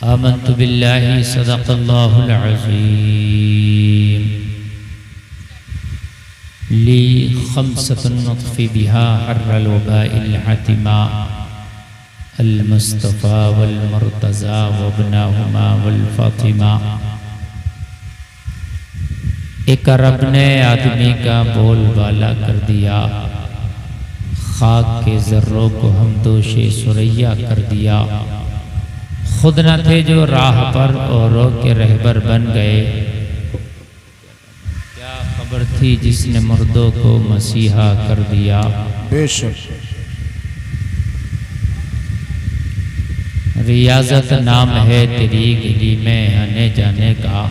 आमन्तु बिल्लाहि सदक़ल्लाहुल अज़ीम। ली खम्सतुन नत्फ़ी बिहा हर्रल वबाइल हतिमा अल मुस्तफ़ा वल मुर्तज़ा वब्नाहुमा वल फ़ातिमा। एक रब ने आदमी का बोलबाला कर दिया, खाक के ज़र्रों को हमदोशे सुरैया कर दिया। खुद न थे जो राह पर औरों के रहबर बन गए, क्या खबर थी जिसने मुर्दों को मसीहा कर दिया। बेशक रियाजत नाम है तेरी गली में आने जाने का,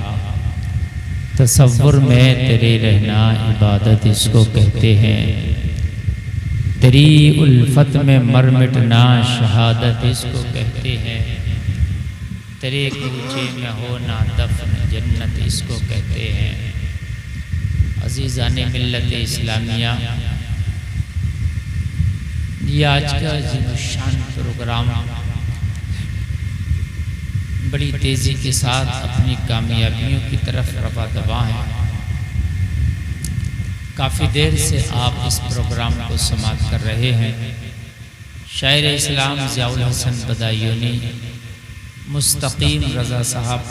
तसव्वुर में तेरे रहना इबादत इसको कहते हैं। तेरी उल्फत में मर मिटना शहादत इसको कहते हैं। तेरे कूचे में होना दफन जन्नत इसको कहते हैं। अज़ीज़ाने मिल्लत इस्लामिया, ये आज का अज़ीमुश्शान प्रोग्राम बड़ी तेज़ी के साथ अपनी कामयाबियों की तरफ रवा दवा है। काफ़ी देर से आप इस प्रोग्राम को समाअत कर रहे हैं। शायर इस्लाम ज़ियाउल हसन बदायूनी मुस्तकीम रज़ा साहब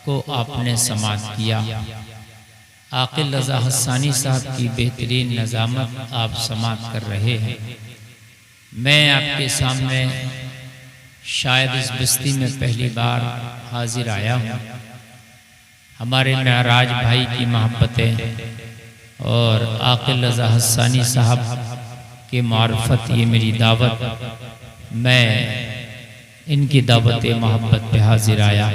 को आपने समाअत किया। आकिल रज़ा हस्सानी साहब की बेहतरीन नज़ामत आप समाअत कर रहे हैं। मैं आपके सामने शायद इस बस्ती में पहली बार हाजिर आया हूँ। हमारे महराज भाई की मोहब्बतें और आकिल रज़ा हस्सानी साहब के मार्फत ये मेरी दावत, मैं इनकी दावत मोहब्बत पे हाजिर आया।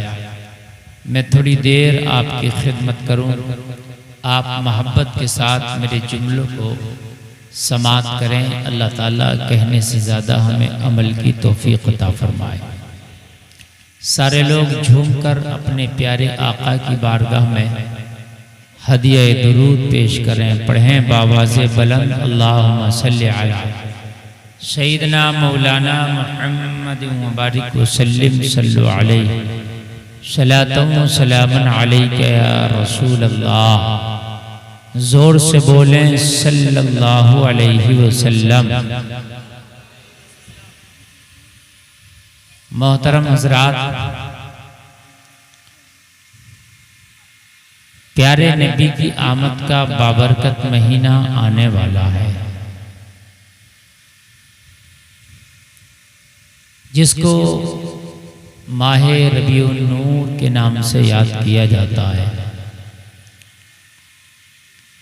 मैं थोड़ी देर आपकी खिदमत करूं, आप मोहब्बत के साथ मेरे जुमलों को समाअत करें। अल्लाह ताला कहने से ज़्यादा हमें अमल की तौफीक अता फरमाए। सारे लोग झूमकर अपने प्यारे आका की बारगाह में हदिया दुरूद पेश करें, पढ़ें बावाज़े बुलंद अल्लाहुम्मा सल्लि अला सय्यिदना मौलाना मुहम्मद मुबारक वसल्लिम सल्लु अलैहि सलातन व सलामन अलैका या रसूल अल्लाह। जोर से बोलें सल्लल्लाहु अलैहि वसल्लम। मोहतरम हज़रात, प्यारे नबी की आमद का बाबरकत महीना आने वाला है, जिसको माहे रबीउन नूर के नाम से याद किया जाता है।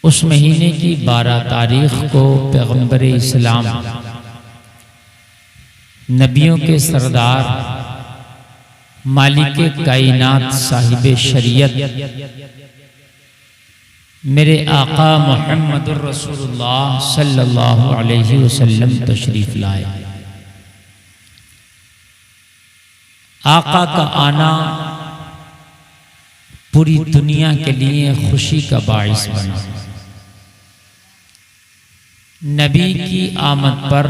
उस महीने की 12 तारीख को पैगंबर इस्लाम, नबियों के सरदार, मालिक कायनात, साहिब शरीयत, मेरे आका मुहम्मदुर रसूलुल्लाह सल्लल्लाहु अलैहि वसल्लम तशरीफ लाए। आका का आना पूरी दुनिया के लिए खुशी का बाइस बना। नबी की आमद पर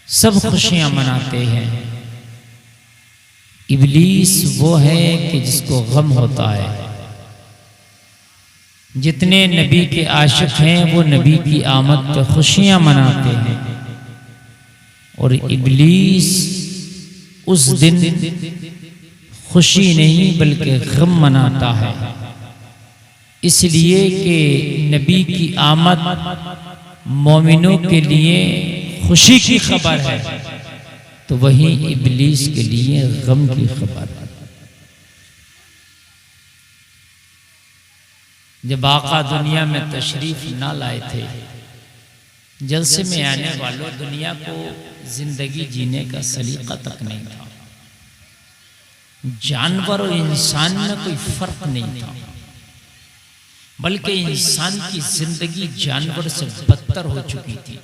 सब खुशियां मनाते हैं। इब्लीस वो है कि जिसको गम होता है। जितने नबी के आशिक हैं वो नबी की आमद पर खुशियां मनाते हैं, और इब्लीस उस दिन खुशी नहीं बल्कि गम मनाता है। इसलिए कि नबी की आमद मोमिनों के लिए खुशी की खबर है, तो वहीं इब्लीस के लिए गम की खबर है। जब आका दुनिया में तशरीफ ना लाए थे, जलसे में आने वालों, दुनिया को जिंदगी जीने का सलीका तक नहीं था। जानवर और इंसान में कोई फर्क नहीं था, बल्कि इंसान की जिंदगी जानवर से बदतर हो चुकी थी।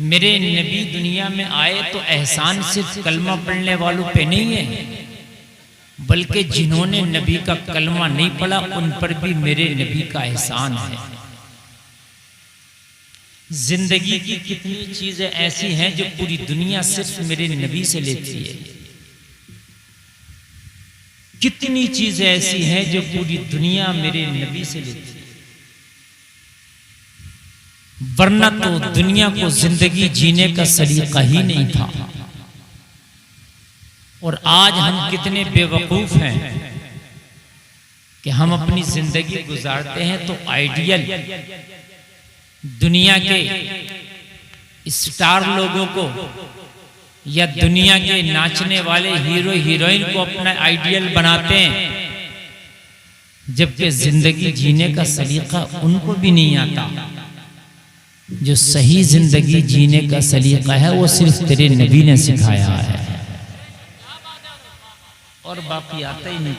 मेरे नबी दुनिया में आए तो एहसान सिर्फ कलमा पढ़ने वालों पे नहीं है, बल्कि जिन्होंने नबी का कलमा नहीं पढ़ा उन पर भी मेरे नबी का एहसान है। जिंदगी की कितनी चीजें ऐसी हैं जो पूरी दुनिया सिर्फ मेरे नबी से लेती है। कितनी चीजें ऐसी हैं जो पूरी दुनिया मेरे नबी से लेती है, वरना तो दुनिया को जिंदगी जीने का सलीका ही नहीं था। और आज हम कितने बेवकूफ हैं कि हम अपनी जिंदगी गुजारते हैं तो आइडियल दुनिया के स्टार लोगों को या दुनिया के नाचने वाले हीरो हीरोइन को अपना आइडियल बनाते हैं, जबकि जिंदगी जीने का सलीका उनको भी नहीं आता। जो सही जिंदगी जीने का सलीका है वो सिर्फ तेरे नबी ने सिखाया है, और बाकी आता ही नहीं,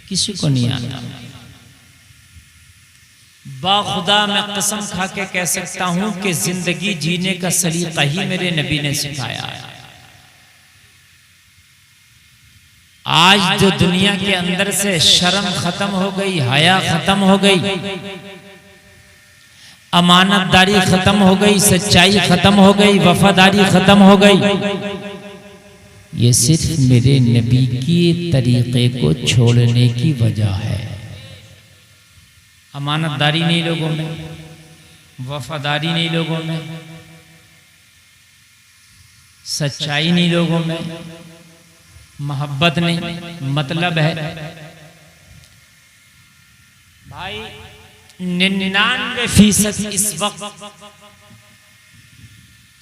किसी को नहीं आता। बाखुदा मैं कसम खा के कह सकता हूं कि जिंदगी जीने का सलीका ही मेरे नबी ने सिखाया है। आज जो दुनिया के अंदर से शर्म खत्म हो गई, हया खत्म हो गई, अमानतदारी खत्म हो गई, सच्चाई खत्म हो गई, वफादारी खत्म हो गई, ये सिर्फ मेरे नबी के तरीके को छोड़ने की वजह है। अमानतदारी नहीं लोगों में, वफादारी नहीं लोगों में, सच्चाई नहीं लोगों में, मोहब्बत नहीं। मतलब है भाई 99% इस वक्त,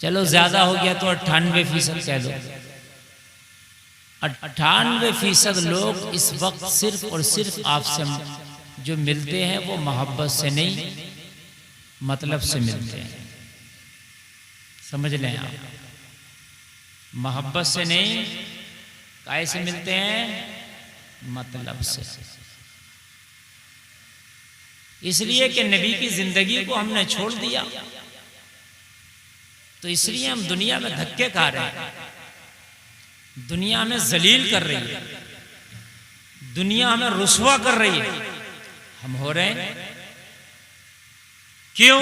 चलो ज्यादा हो गया तो 98% कह दो, 98% लोग इस वक्त सिर्फ और सिर्फ आपसे जो मिलते हैं वो मोहब्बत से नहीं, मतलब से मिलते हैं। समझ लें आप, मोहब्बत से नहीं, काहे से मिलते हैं? मतलब से। इसलिए कि नबी की जिंदगी को हमने छोड़ दिया, तो इसलिए हम दुनिया में धक्के खा रहे हैं, दुनिया हमें जलील कर रही है, दुनिया हमें रुसवा कर रही है। हम हो रहे हैं क्यों?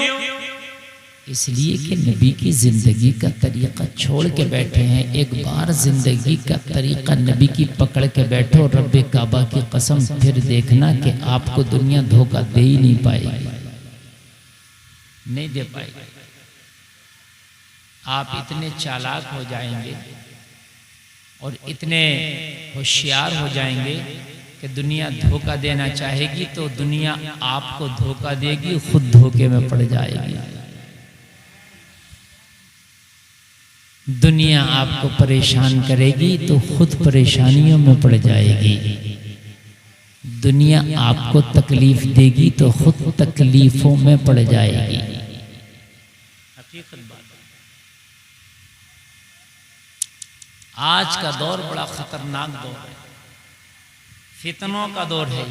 इसलिए कि नबी की जिंदगी का तरीका छोड़ के बैठे हैं। एक बार जिंदगी का तरीका नबी की पकड़ के बैठो, रब्बे काबा की कसम, फिर देखना कि आपको दुनिया धोखा दे ही नहीं पाएगी, नहीं दे पाएगी। आप इतने चालाक हो जाएंगे और इतने होशियार हो जाएंगे कि दुनिया धोखा देना चाहेगी तो दुनिया आपको धोखा देगी, खुद धोखे में पड़ जाएगी। दुनिया आपको परेशान करेगी तो खुद परेशानियों में पड़ जाएगी। दुनिया आपको तकलीफ देगी तो खुद तकलीफों में पड़ जाएगी। हकीकत बात। आज का दौर बड़ा खतरनाक दौर है, फितनों का दौर है।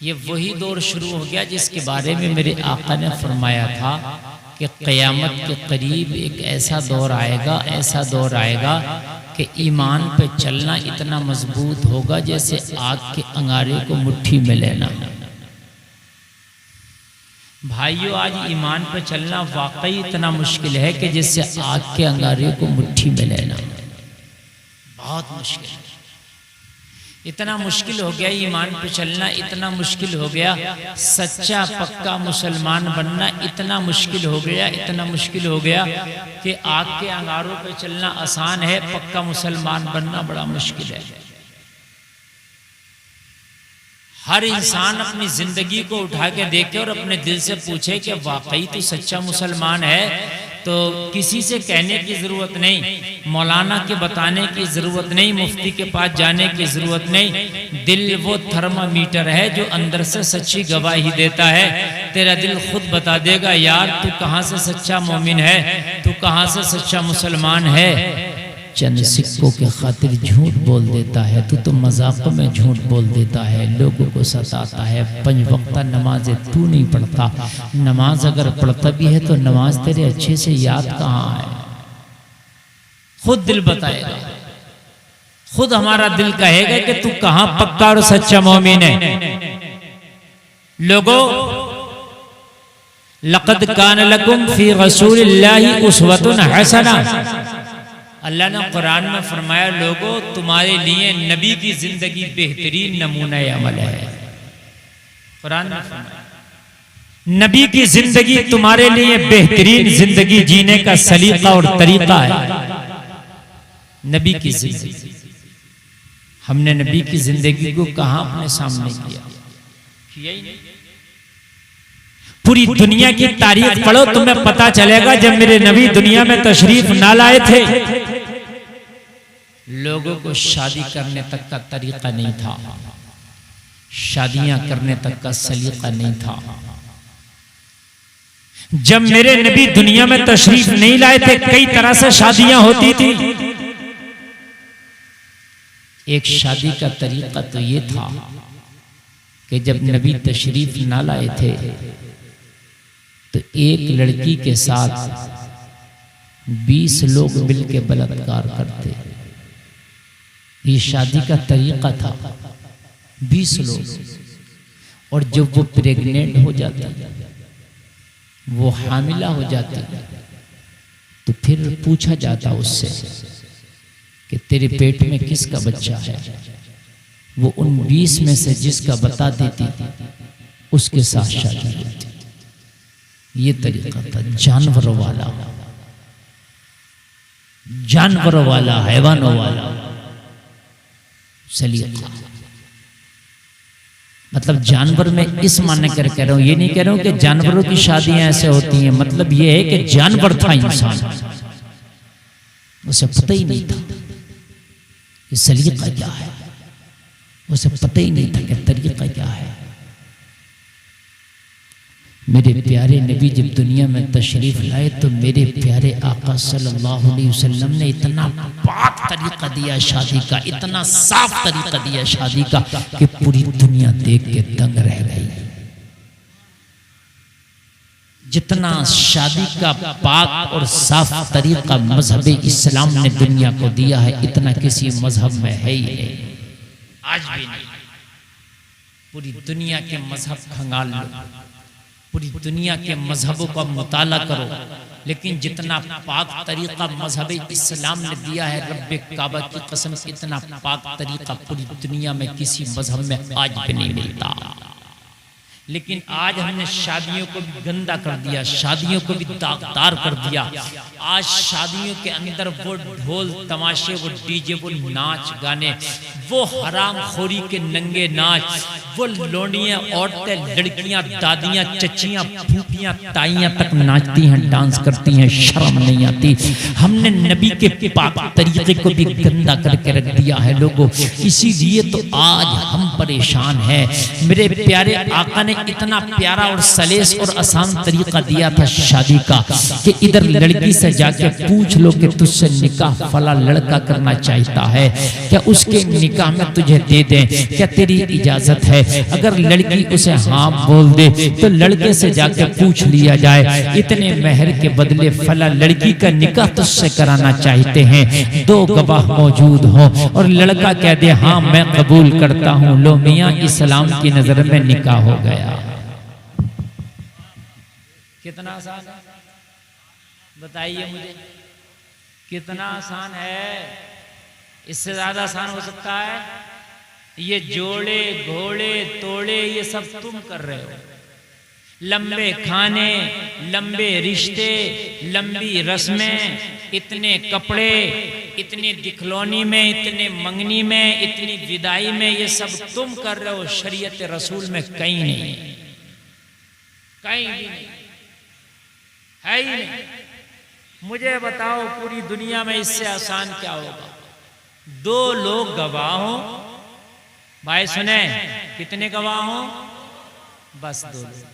ये वही दौर शुरू हो गया जिसके बारे में मेरे आका ने फरमाया था कि क़यामत के करीब एक ऐसा दौर आएगा, ऐसा दौर आएगा कि ईमान पे चलना इतना मजबूत होगा जैसे आग के अंगारे को मुट्ठी में लेना। भाइयों, आज ईमान पे चलना वाकई इतना मुश्किल है कि जैसे आग के अंगारे को मुट्ठी में लेना, बहुत मुश्किल है। इतना मुश्किल हो गया ईमान पे चलना, इतना मुश्किल हो गया सच्चा पक्का मुसलमान बनना, इतना मुश्किल हो गया, इतना मुश्किल हो गया कि आग के अंगारों पे चलना आसान है, पक्का मुसलमान बनना बड़ा मुश्किल है। हर इंसान अपनी जिंदगी को उठा के देखे और अपने दिल से पूछे कि वाकई तो सच्चा मुसलमान है, तो किसी से कहने की जरूरत नहीं, मौलाना के बताने की जरूरत नहीं, मुफ्ती के पास जाने की जरूरत नहीं। दिल वो थर्मामीटर है जो अंदर से सच्ची गवाही देता है। तेरा दिल खुद बता देगा यार तू कहाँ से सच्चा मोमिन है, तू कहाँ से सच्चा मुसलमान है। चंद सिक्कों के खातिर झूठ बोल देता है, तू तो मजाक में झूठ बोल देता है, लोगों को सताता है। 5 वक्त नमाजें तू नहीं पढ़ता, नमाज अगर पढ़ता भी है तो नमाज तेरे अच्छे से याद कहाँ है। खुद दिल बताएगा, खुद हमारा दिल कहेगा कि तू कहाँ पक्का और सच्चा मोमिन है। लोगों, लक़द कान लकुम फी रसूलिल्लाहि उस्वतुन हसना। अल्लाह ने कुरान में फरमाया, लोगों तुम्हारे लिए नबी की जिंदगी बेहतरीन नमूना अमल है। कुरान में फरमाया नबी की जिंदगी तुम्हारे लिए बेहतरीन जिंदगी जीने का सलीका और तरीका है। नबी की जिंदगी, हमने नबी की जिंदगी को कहां अपने सामने किया ही नहीं। पूरी दुनिया की तारीख पढ़ो, तुम्हें पता चलेगा जब मेरे नबी दुनिया में तशरीफ ना लाए थे, लोगों को शादी करने तक का तरीका नहीं था, शादियां करने तक का सलीका नहीं था। जब मेरे नबी दुनिया में तशरीफ नहीं लाए थे, कई तरह से शादियां होती थी। एक शादी का तरीका तो ये था कि जब नबी तशरीफ ना लाए थे तो एक लड़की के साथ 20 लोग मिलकर बलात्कार करते। ये शादी का तरीका था, 20 लोग। और जब वो प्रेग्नेंट हो जाती, वो हामिला हो जाती, तो फिर पूछा जाता उससे कि तेरे पेट में किसका बच्चा है। वो उन 20 में से जिसका बता देती उसके साथ शादी होती। ये तरीका था जानवरों वाला, जानवरों वाला, हैवानों वाला सलीका। मतलब जानवर में इस मानने कर कह रहा हूं, ये नहीं कह रहा हूं कि जानवरों की शादियां ऐसे होती हैं। मतलब ये है कि जानवर था इंसान, उसे पता ही नहीं था कि सलीका क्या है, उसे पता ही नहीं था कि तरीका क्या है। मेरे प्यारे नबी जब दुनिया में तशरीफ लाए तो मेरे प्यारे आका सल्लल्लाहु अलैहि वसल्लम ने इतना पाक तरीका दिया शादी का, इतना साफ तरीका दिया शादी का कि पूरी दुनिया देख के दंग रह गई। जितना शादी का पाक और साफ तरीका मजहब इस्लाम ने दुनिया को दिया है, इतना किसी मजहब में है ही नहीं, आज भी नहीं। पूरी दुनिया के मजहब खंगाल लो, पूरी दुनिया के मजहबों का मुताला करो, लेकिन जितना पाक तरीका मजहब इस्लाम ने दिया है, रब्बे काबा की कसम, इतना पाक तरीका पूरी दुनिया में किसी मजहब में आज भी नहीं मिलता। लेकिन आज हमने शादियों को भी गंदा कर दिया, शादियों को भी दागदार कर दिया। आज शादियों के अंदर वो ढोल तमाशे, वो डीजे, वो नाच गाने, वो हराम खोरी के नंगे नाच, वो लोनियां, औरतें, लड़कियां, दादियां, चचियां, फूफियां, ताइयां तक नाचती हैं, डांस करती हैं, शर्म नहीं आती। हमने नबी के पाक तरीके को भी गंदा करके रख दिया है लोगों। इसीलिए तो आज हम परेशान हैं। मेरे प्यारे आका ने इतना प्यारा और सलेस और आसान तरीका दिया था शादी का कि इधर लड़की से जाके पूछ लो कि तुझसे निकाह फला लड़का करना चाहता है क्या, उसके निकाह में तुझे दे दें क्या, तेरी इजाजत है। अगर लड़की उसे हाँ बोल दे तो लड़के से जाके पूछ लिया जाए, इतने मेहर के बदले फला लड़की का निकाह तुझसे कराना चाहते हैं, 2 गवाह मौजूद हो और लड़का कह दे हाँ मैं कबूल करता हूँ, लो मियाँ इस्लाम की नजर में निकाह हो गया। कितना आसान है बताइए मुझे, कितना आसान है? इससे ज्यादा आसान हो सकता है? ये जोड़े घोड़े तोड़े ये सब तुम कर रहे हो। लंबे खाने, लंबे रिश्ते, लंबी रस्में, इतने कपड़े, इतनी दिखलौनी में, इतने मंगनी में, इतनी विदाई में, ये सब तुम कर रहे हो। शरीयत रसूल में कहीं नहीं, कहीं भी नहीं है ही नहीं। मुझे बताओ पूरी दुनिया में इससे आसान क्या होगा? 2 लोग गवाह हो, भाई सुने, कितने गवाह हो? बस 2 लोग।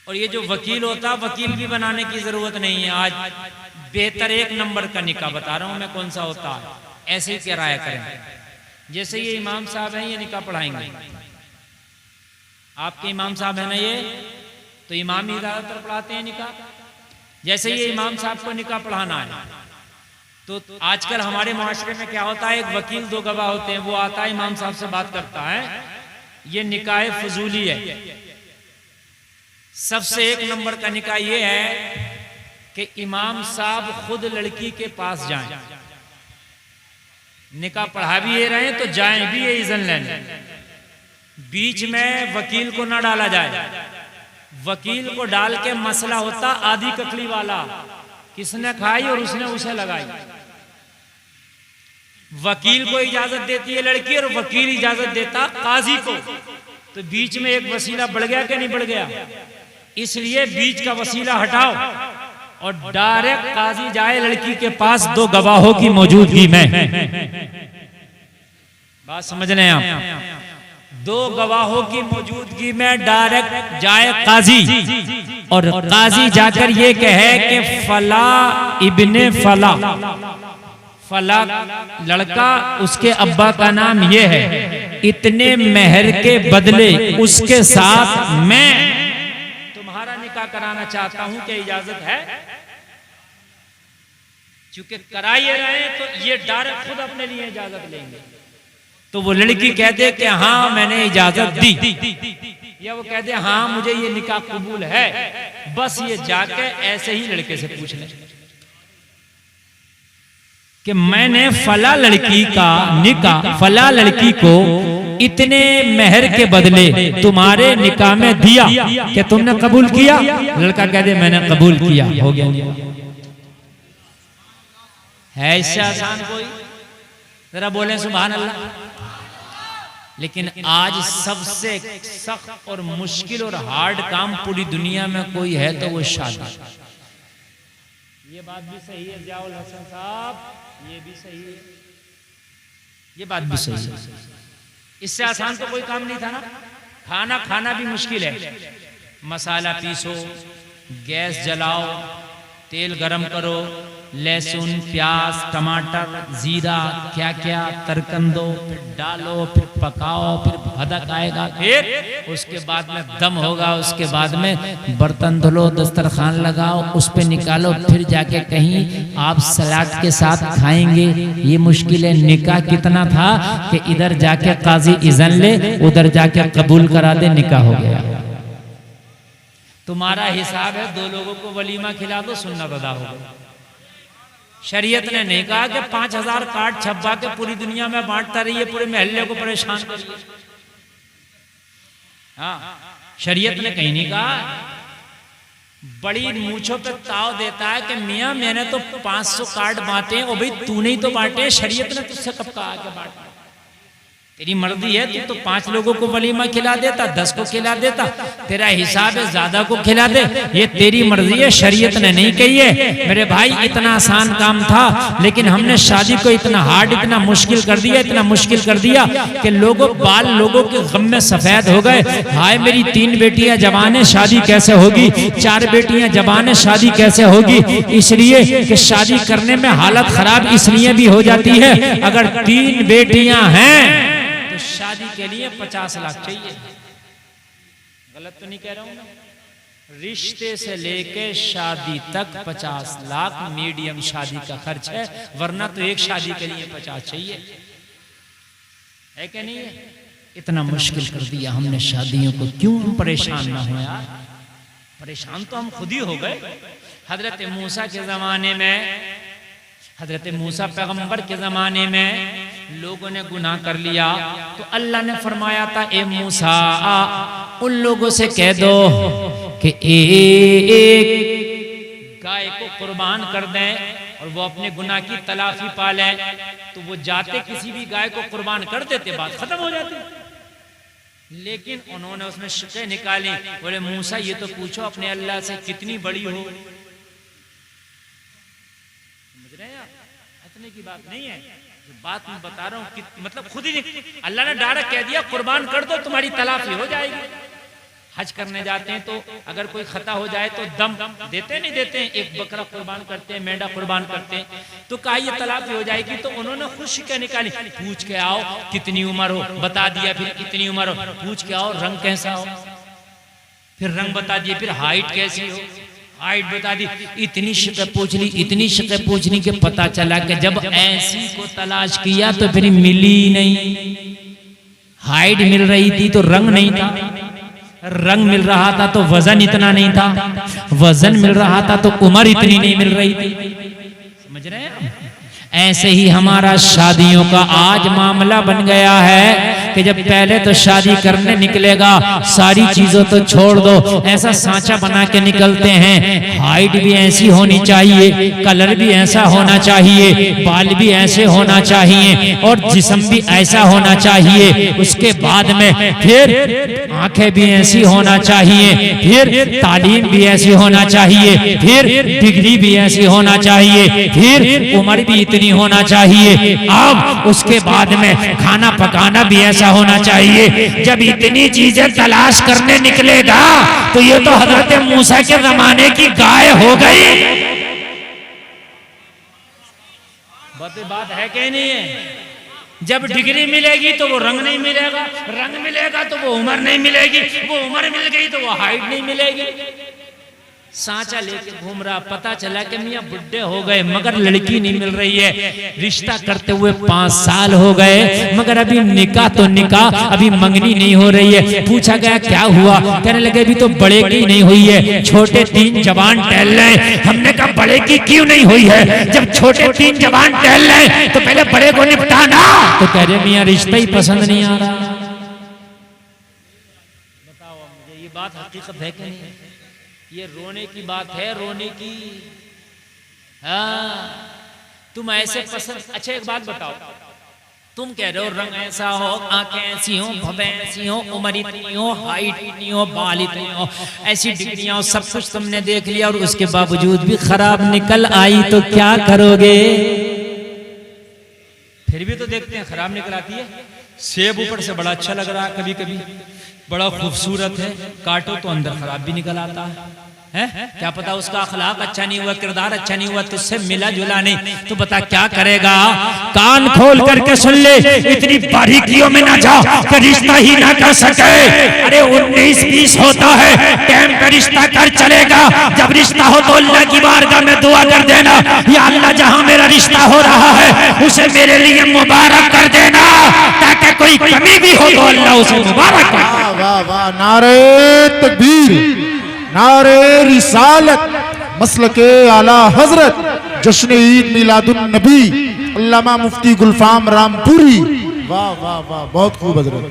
और ये जो वकील होता, वकील भी बनाने की जरूरत नहीं है। आज बेहतर 1 नंबर का निकाह बता रहा हूं मैं कौन सा होता है, ऐसे ही किराया करें। जैसे ये इमाम साहब हैं, ये निकाह पढ़ाएंगे, आपके इमाम साहब है ना, ये तो इमाम ही ज्यादातर पढ़ाते हैं निकाह। जैसे ये इमाम साहब को निकाह पढ़ाना है तो आजकल हमारे माशरे में क्या होता है, एक वकील 2 गवाह होते हैं, वो आता है इमाम साहब से बात करता है, ये निकाह फजूली है, सबसे एक नंबर का निकाह ये है कि इमाम साहब खुद लड़की के पास जाएं। निकाह पढ़ा भी ये रहे तो जाएं भी ये इज़्न लेने। बीच में वकील को ना डाला जाए। वकील को डाल के मसला होता आधी ककड़ी वाला, किसने खाई और उसने उसे लगाई। वकील को इजाजत देती है लड़की और वकील इजाजत देता काजी को, तो बीच में एक वसीला बढ़ गया कि नहीं बढ़ गया? इसलिए बीच का वसीला हटाओ और डायरेक्ट काजी जाए लड़की के पास 2 गवाहों की मौजूदगी में। बात समझ रहे हैं आप? 2 गवाहों की मौजूदगी में डायरेक्ट जाए काजी और काजी जाकर ये कहे कि फला इब्ने फला, फला लड़का उसके अब्बा का नाम ये है, इतने मेहर के बदले उसके साथ मैं तुम्हारा निकाह कराना चाहता हूं, क्या इजाजत है? चूंकि कराइए रहे तो ये डायरेक्ट खुद अपने लिए इजाजत लेंगे। तो वो लड़की कहते कि हाँ मैंने इजाजत दी, या वो कहते हाँ मुझे ये निकाह कबूल है। बस ये जाके ऐसे ही लड़के से पूछ ले कि मैंने फला लड़की का निकाह फला लड़की को इतने मेहर के बदले तुम्हारे निकाह में दिया, कि तुमने कबूल किया? लड़का कहते मैंने कबूल किया। हो गया। है इससे आसान कोई? जरा बोले सुभान अल्लाह। लेकिन आज सबसे सख्त और मुश्किल और हार्ड काम पूरी दुनिया में कोई है तो वो शादी। ये बात भी सही है ज़ियाउल हसन साहब, ये भी सही है, ये बात भी सही है। इससे आसान तो कोई काम नहीं था ना। खाना खाना भी मुश्किल है। मसाला पीसो, गैस जलाओ, तेल गरम करो, लहसुन प्याज टमाटर जीरा क्या क्या तड़कन दो, फिर डालो, फिर पकाओ, फिर भदक आएगा, फिर उसके बाद में दम होगा, उसके बाद में बर्तन धुलो, दस्तरखान लगाओ, उस पे निकालो, फिर जाके कहीं आप सलाद के साथ खाएंगे। ये मुश्किल है। निकाह कितना था कि इधर जाके काजी इज़्न ले, उधर जाके कबूल करा दे, निकाह हो गया। तुम्हारा हिसाब है 2 लोगों को वलीमा खिला दो, सुन्नत अदा हो गई। शरीयत ने नहीं कहा कि 5000 कार्ड छपवा के पूरी दुनिया में बांटता रहिए, पूरे मोहल्ले को परेशान करिए। हाँ, शरीयत ने कहीं नहीं कहा। बड़ी मूंछों पे ताव देता है कि मियां मैंने तो 500 कार्ड बांटे, और भाई तूने ही तो बांटे, शरीयत ने तुझसे कब कहा कि बांट? तेरी मर्जी है, तू तो 5 लोगों को वलीमा खिला देता, 10 को खिला देता, तेरा हिसाब है ज्यादा को खिला दे, ये तेरी मर्जी है, शरीयत ने नहीं कही है। मेरे भाई इतना आसान काम था, लेकिन हमने शादी को इतना हार्ड, इतना मुश्किल कर दिया, इतना मुश्किल कर दिया कि लोगों के गम में सफेद हो गए। हाय मेरी 3 बेटियां जवान है, शादी कैसे होगी? 4 बेटियां जवान है, शादी कैसे होगी? इसलिए कि शादी करने में हालत खराब इसलिए भी हो जाती है, अगर 3 बेटियां हैं शादी के लिए 50 लाख चाहिए। गलत तो नहीं कह रहा हूं ना? रिश्ते से लेके शादी तक 50 लाख मीडियम शादी का खर्च है, वरना तो एक शादी के लिए 50 चाहिए, है कि नहीं? इतना मुश्किल कर दिया हमने शादियों को। क्यों हम परेशान ना हो यार? परेशान तो हम खुद ही हो गए। हजरत मूसा के जमाने में, हजरत मूसा पैगंबर के ज़माने में लोगों ने गुनाह कर लिया, तो अल्लाह ने फरमाया था ए मूसा उन लोगों से कह दो कि एक गाय को कुर्बान कर दें और वो अपने गुनाह की तलाफी पा लें। तो वो जाते किसी भी गाय को कुर्बान कर देते, बात खत्म हो जाती। लेकिन उन्होंने उसमें शिकवे निकाली, बोले मूसा ये तो पूछो अपने अल्लाह से कितनी बड़ी हो। इतने की बात नहीं है, जो बात मैं बता रहा हूँ कि मतलब खुद ही अल्लाह ने डायरेक्ट कह दिया कुर्बान कर दो, तुम्हारी तलाफी हो जाएगी। हज करने जाते हैं तो अगर कोई खता हो जाए तो दम देते नहीं देते हैं, एक बकरा कुर्बान करते हैं, मेंढा कुर्बान करते हैं, तो कहा ये तलाफी हो जाएगी। तो उन्होंने खुशी क्या निकाली, पूछ के आओ कितनी उम्र हो, बता दिया, फिर कितनी उम्र हो, पूछ के आओ रंग कैसा हो, फिर रंग बता दिए, फिर हाइट कैसी हो, हाइट बता दी, इतनी शिकायत पूछ ली, इतनी शिकायत पूछने के पता चला कि जब ऐसी को तलाश किया तो फिर मिली नहीं। हाइट मिल रही थी तो रंग नहीं था, रंग मिल रहा था तो वजन इतना नहीं था, वजन मिल रहा था तो उम्र इतनी नहीं मिल रही थी। समझ रहे हैं? ऐसे ही हमारा शादियों का आज मामला बन गया है कि जब पहले तो शादी करने निकलेगा सारी चीजों तो छोड़ दो, ऐसा सांचा बना के निकलते हैं। हाइट भी ऐसी होनी चाहिए, कलर भी ऐसा होना चाहिए, बाल भी ऐसे होना चाहिए और जिस्म भी ऐसा होना चाहिए। उसके बाद में फिर आंखें भी ऐसी होना चाहिए, फिर तालीम भी ऐसी होना चाहिए, फिर डिग्री भी ऐसी होना चाहिए, फिर उम्र भी इतनी होना चाहिए। अब उसके बाद में खाना पकाना भी ऐसा होना चाहिए। जब इतनी चीजें तलाश करने निकलेगा तो ये तो हजरत मूसा के जमाने की गाय हो गई। बात है कि नहीं है? जब डिग्री मिलेगी तो वो रंग नहीं मिलेगा, रंग मिलेगा तो वो उम्र नहीं मिलेगी, वो उम्र मिल गई तो वो हाइट नहीं मिलेगी। सांचा लेके घूम रहा, पता चला कि मियां बुढ़े हो गए मगर लड़की नहीं मिल रही है। रिश्ता करते हुए 5 साल हो गए मगर अभी निकाह तो निकाह, अभी मंगनी नहीं हो रही है। पूछा गया क्या हुआ? कहने लगे अभी तो बड़े की नहीं हुई है, छोटे 3 जवान टहल रहे। हमने कहा बड़े की क्यों नहीं हुई है? जब छोटे 3 जवान टहल रहे तो पहले बड़े को निपटाना। तो कह रहे मियां रिश्ता ही पसंद नहीं आ रहा। बताओ मुझे ये बात हकीकत है कि नहीं? ये रोने की बात है, रोने की। हाँ, तुम ऐसे पसंद। अच्छा एक बात बताओ, तुम कह रहे हो रंग ऐसा हो, आंखें ऐसी हो, भवें ऐसी हो, उम्र इतनी हो, हाइट इतनी हो, बाल इतनी हो, ऐसी डिग्रियां हो, सब कुछ तुमने देख लिया और उसके बावजूद भी खराब निकल आई तो क्या करोगे? फिर भी तो देखते हैं खराब निकल आती है। सेब ऊपर से बड़ा अच्छा लग रहा है, कभी कभी बड़ा खूबसूरत है, काटो तो अंदर खराब भी निकल आता है। क्या पता उसका अखलाक अच्छा नहीं हुआ, किरदार अच्छा नहीं हुआ, तुझसे मिला जुला नहीं, तो बता क्या करेगा? कान खोल करके सुन ले, इतनी बारीकियों में ना जा कि रिश्ता ही ना कर सके। अरे 19-20 होता है, टाइम पे रिश्ता कर चलेगा। जब रिश्ता हो तो अल्लाह की बारगाह में दुआ कर देना, या अल्लाह जहां मेरा रिश्ता हो रहा है उसे मेरे लिए मुबारक कर देना, ताकि कोई कमी भी हो तो अल्लाह उसे मुबारक कर दे। वाह वाह, नारे तकबीर, नारे रिसालत, मसलके आला हजरत, जश्न ईद मिलादुन नबी, अल्लामा मुफ्ती गुलफाम रामपुरी। वाह वाह वाह, बहुत खूब हजरत।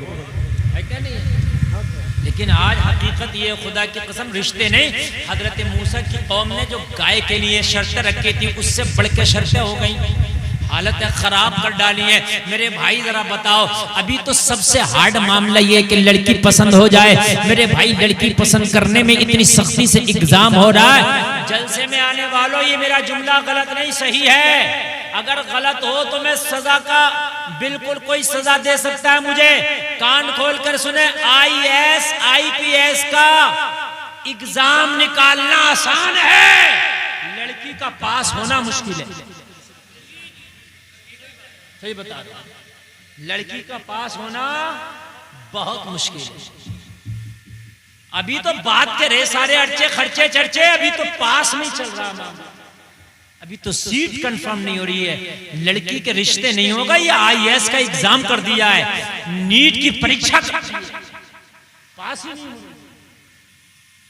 लेकिन आज हकीकत ये, खुदा की कसम, रिश्ते नहीं, हजरत मूसा की कौम ने जो गाय के लिए शर्तें रखी थी उससे बढ़ के शर्तें हो गई, हालतें खराब कर डाली है। मेरे भाई जरा बताओ, अभी तो सबसे हार्ड मामला ये कि लड़की पसंद हो जाए। मेरे भाई लड़की पसंद करने में इतनी सख्ती से एग्जाम हो रहा है। जलसे में आने वालों, ये मेरा जुमला गलत नहीं, सही है। अगर गलत हो तो मैं सजा का, बिल्कुल कोई सजा दे सकता है मुझे। कान खोल कर सुने, IAS IPS का एग्जाम निकालना आसान है, लड़की का पास होना मुश्किल है। सही बता रहा हूं, लड़की का पास होना बहुत मुश्किल है। अभी तो बात के रहे सारे अर्चे खर्चे चर्चे, अभी तो पास नहीं चल रहा मामला, अभी तो सीट कंफर्म नहीं हो रही है। लड़की के रिश्ते नहीं होगा, ये IAS का एग्जाम कर दिया है, नीट की परीक्षा पास ही नहीं।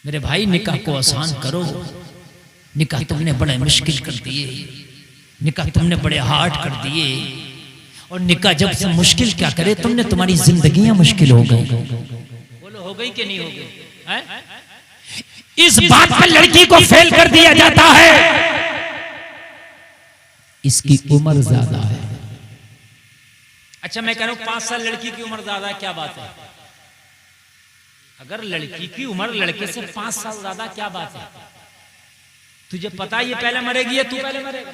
मेरे भाई निकाह को आसान करो, निकाह तुमने बड़े मुश्किल कर दिए, निकाह तुमने बड़े हार्ड कर दिए। और निकाह जब से मुश्किल क्या करे, तुमने तुम्हारी जिंदगियां मुश्किल हो गई। बोलो हो गई कि नहीं हो गई? इस बात पर लड़की को फेल कर दिया जाता है, इसकी उम्र ज्यादा है। अच्छा मैं कह रहा हूं 5 साल लड़की की उम्र ज्यादा है, क्या बात है? अगर लड़की की उम्र लड़के से 5 साल ज्यादा, क्या बात है? तुझे पता ये पहले मरेगी या तू पहले मरेगा?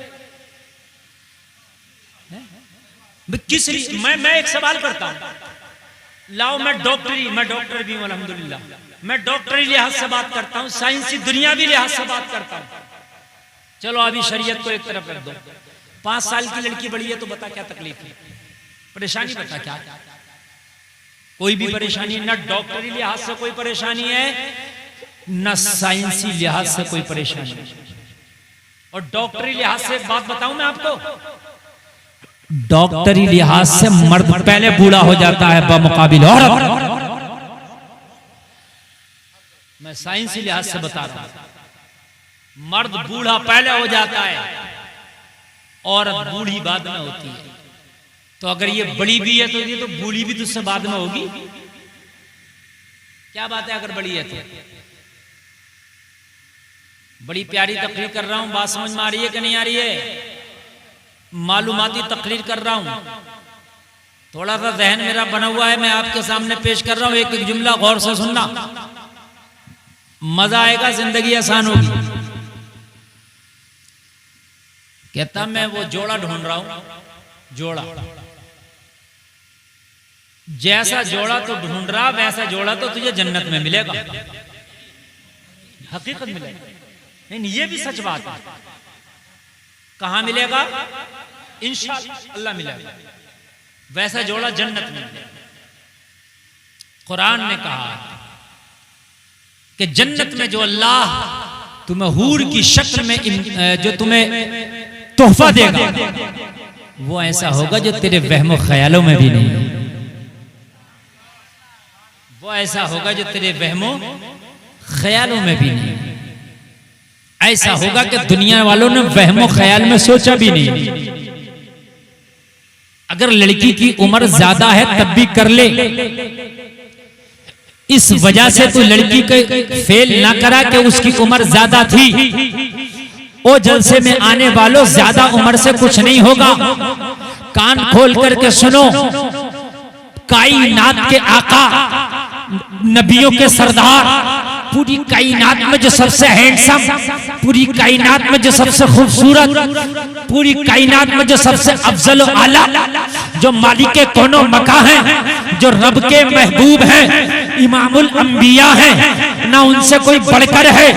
किस लिए? मैं एक सवाल करता हूं, लाओ मैं डॉक्टर भी हूं अल्हम्दुलिल्लाह, मैं डॉक्टरी लिहाज से बात करता हूं, साइंसी दुनियावी लिहाज से बात करता हूं। चलो अभी शरीयत को एक तरफ रख दो, 5 साल की लड़की बड़ी है तो बता क्या तकलीफ है, परेशानी बता क्या? कोई भी परेशानी, न डॉक्टरी लिहाज से कोई परेशानी है, न साइंसी लिहाज से कोई परेशानी। और डॉक्टरी लिहाज से एक बात बताऊं मैं आपको, डॉक्टरी लिहाज से मर्द पहले बूढ़ा हो जाता है बमुकाबिल औरत। मैं साइंसी लिहाज से बता रहा हूं। मर्द बूढ़ा पहले हो जाता है, औरत बूढ़ी बाद में होती है। तो अगर ये बड़ी भी है तो ये तो बूढ़ी भी तुझसे बाद में होगी। क्या बात है, अगर बड़ी है तो। बड़ी प्यारी तकरीर कर रहा हूं, बात समझ में आ रही है कि नहीं आ रही है? मालूमाती तकरीर कर रहा हूं, थोड़ा सा जहन मेरा बना हुआ है, मैं आपके सामने पेश कर रहा हूं। एक एक जुमला गौर से सुनना, मजा आएगा, जिंदगी आसान होगी। कहता मैं वो जोड़ा ढूंढ रहा हूं, जोड़ा। जैसा जोड़ा तो ढूंढ रहा, वैसा जोड़ा तो तुझे जन्नत में मिलेगा, हकीकत मिलेगा। नहीं, ये भी सच बात है। कहां मिलेगा? इंशाअल्लाह अल्लाह मिलेगा, वैसा जोड़ा जन्नत में मिलेगा। कुरान ने कहा कि जन्नत में जो अल्लाह तुम्हें हूर की शक्ल में जो तुम्हें तोहफा देगा, वो ऐसा होगा जो तेरे वहमो ख्यालों में भी नहीं। वो ऐसा होगा जो तेरे वहमो ख्यालों में भी नहीं। ऐसा होगा कि दुनिया वालों ने वहमो ख्याल में सोचा भी नहीं। अगर लड़की की उम्र ज्यादा है तब भी कर ले, इस वजह से तू लड़की को फेल ना करा कि उसकी उम्र ज्यादा थी। ओ जलसे में आने वालों, ज्यादा उम्र से कुछ नहीं होगा। कान खोल करके सुनो, कायनात के आका, नबियों के सरदार, पूरी कायनात में जो सबसे हैंडसम, पूरी कायनात में जो सबसे खूबसूरत, पूरी कायनात में जो सबसे अफजल आला, जो मालिक के कोनो मका हैं, जो रब के महबूब हैं, इमामुल अंबिया हैं, ना उनसे कोई बढ़कर है,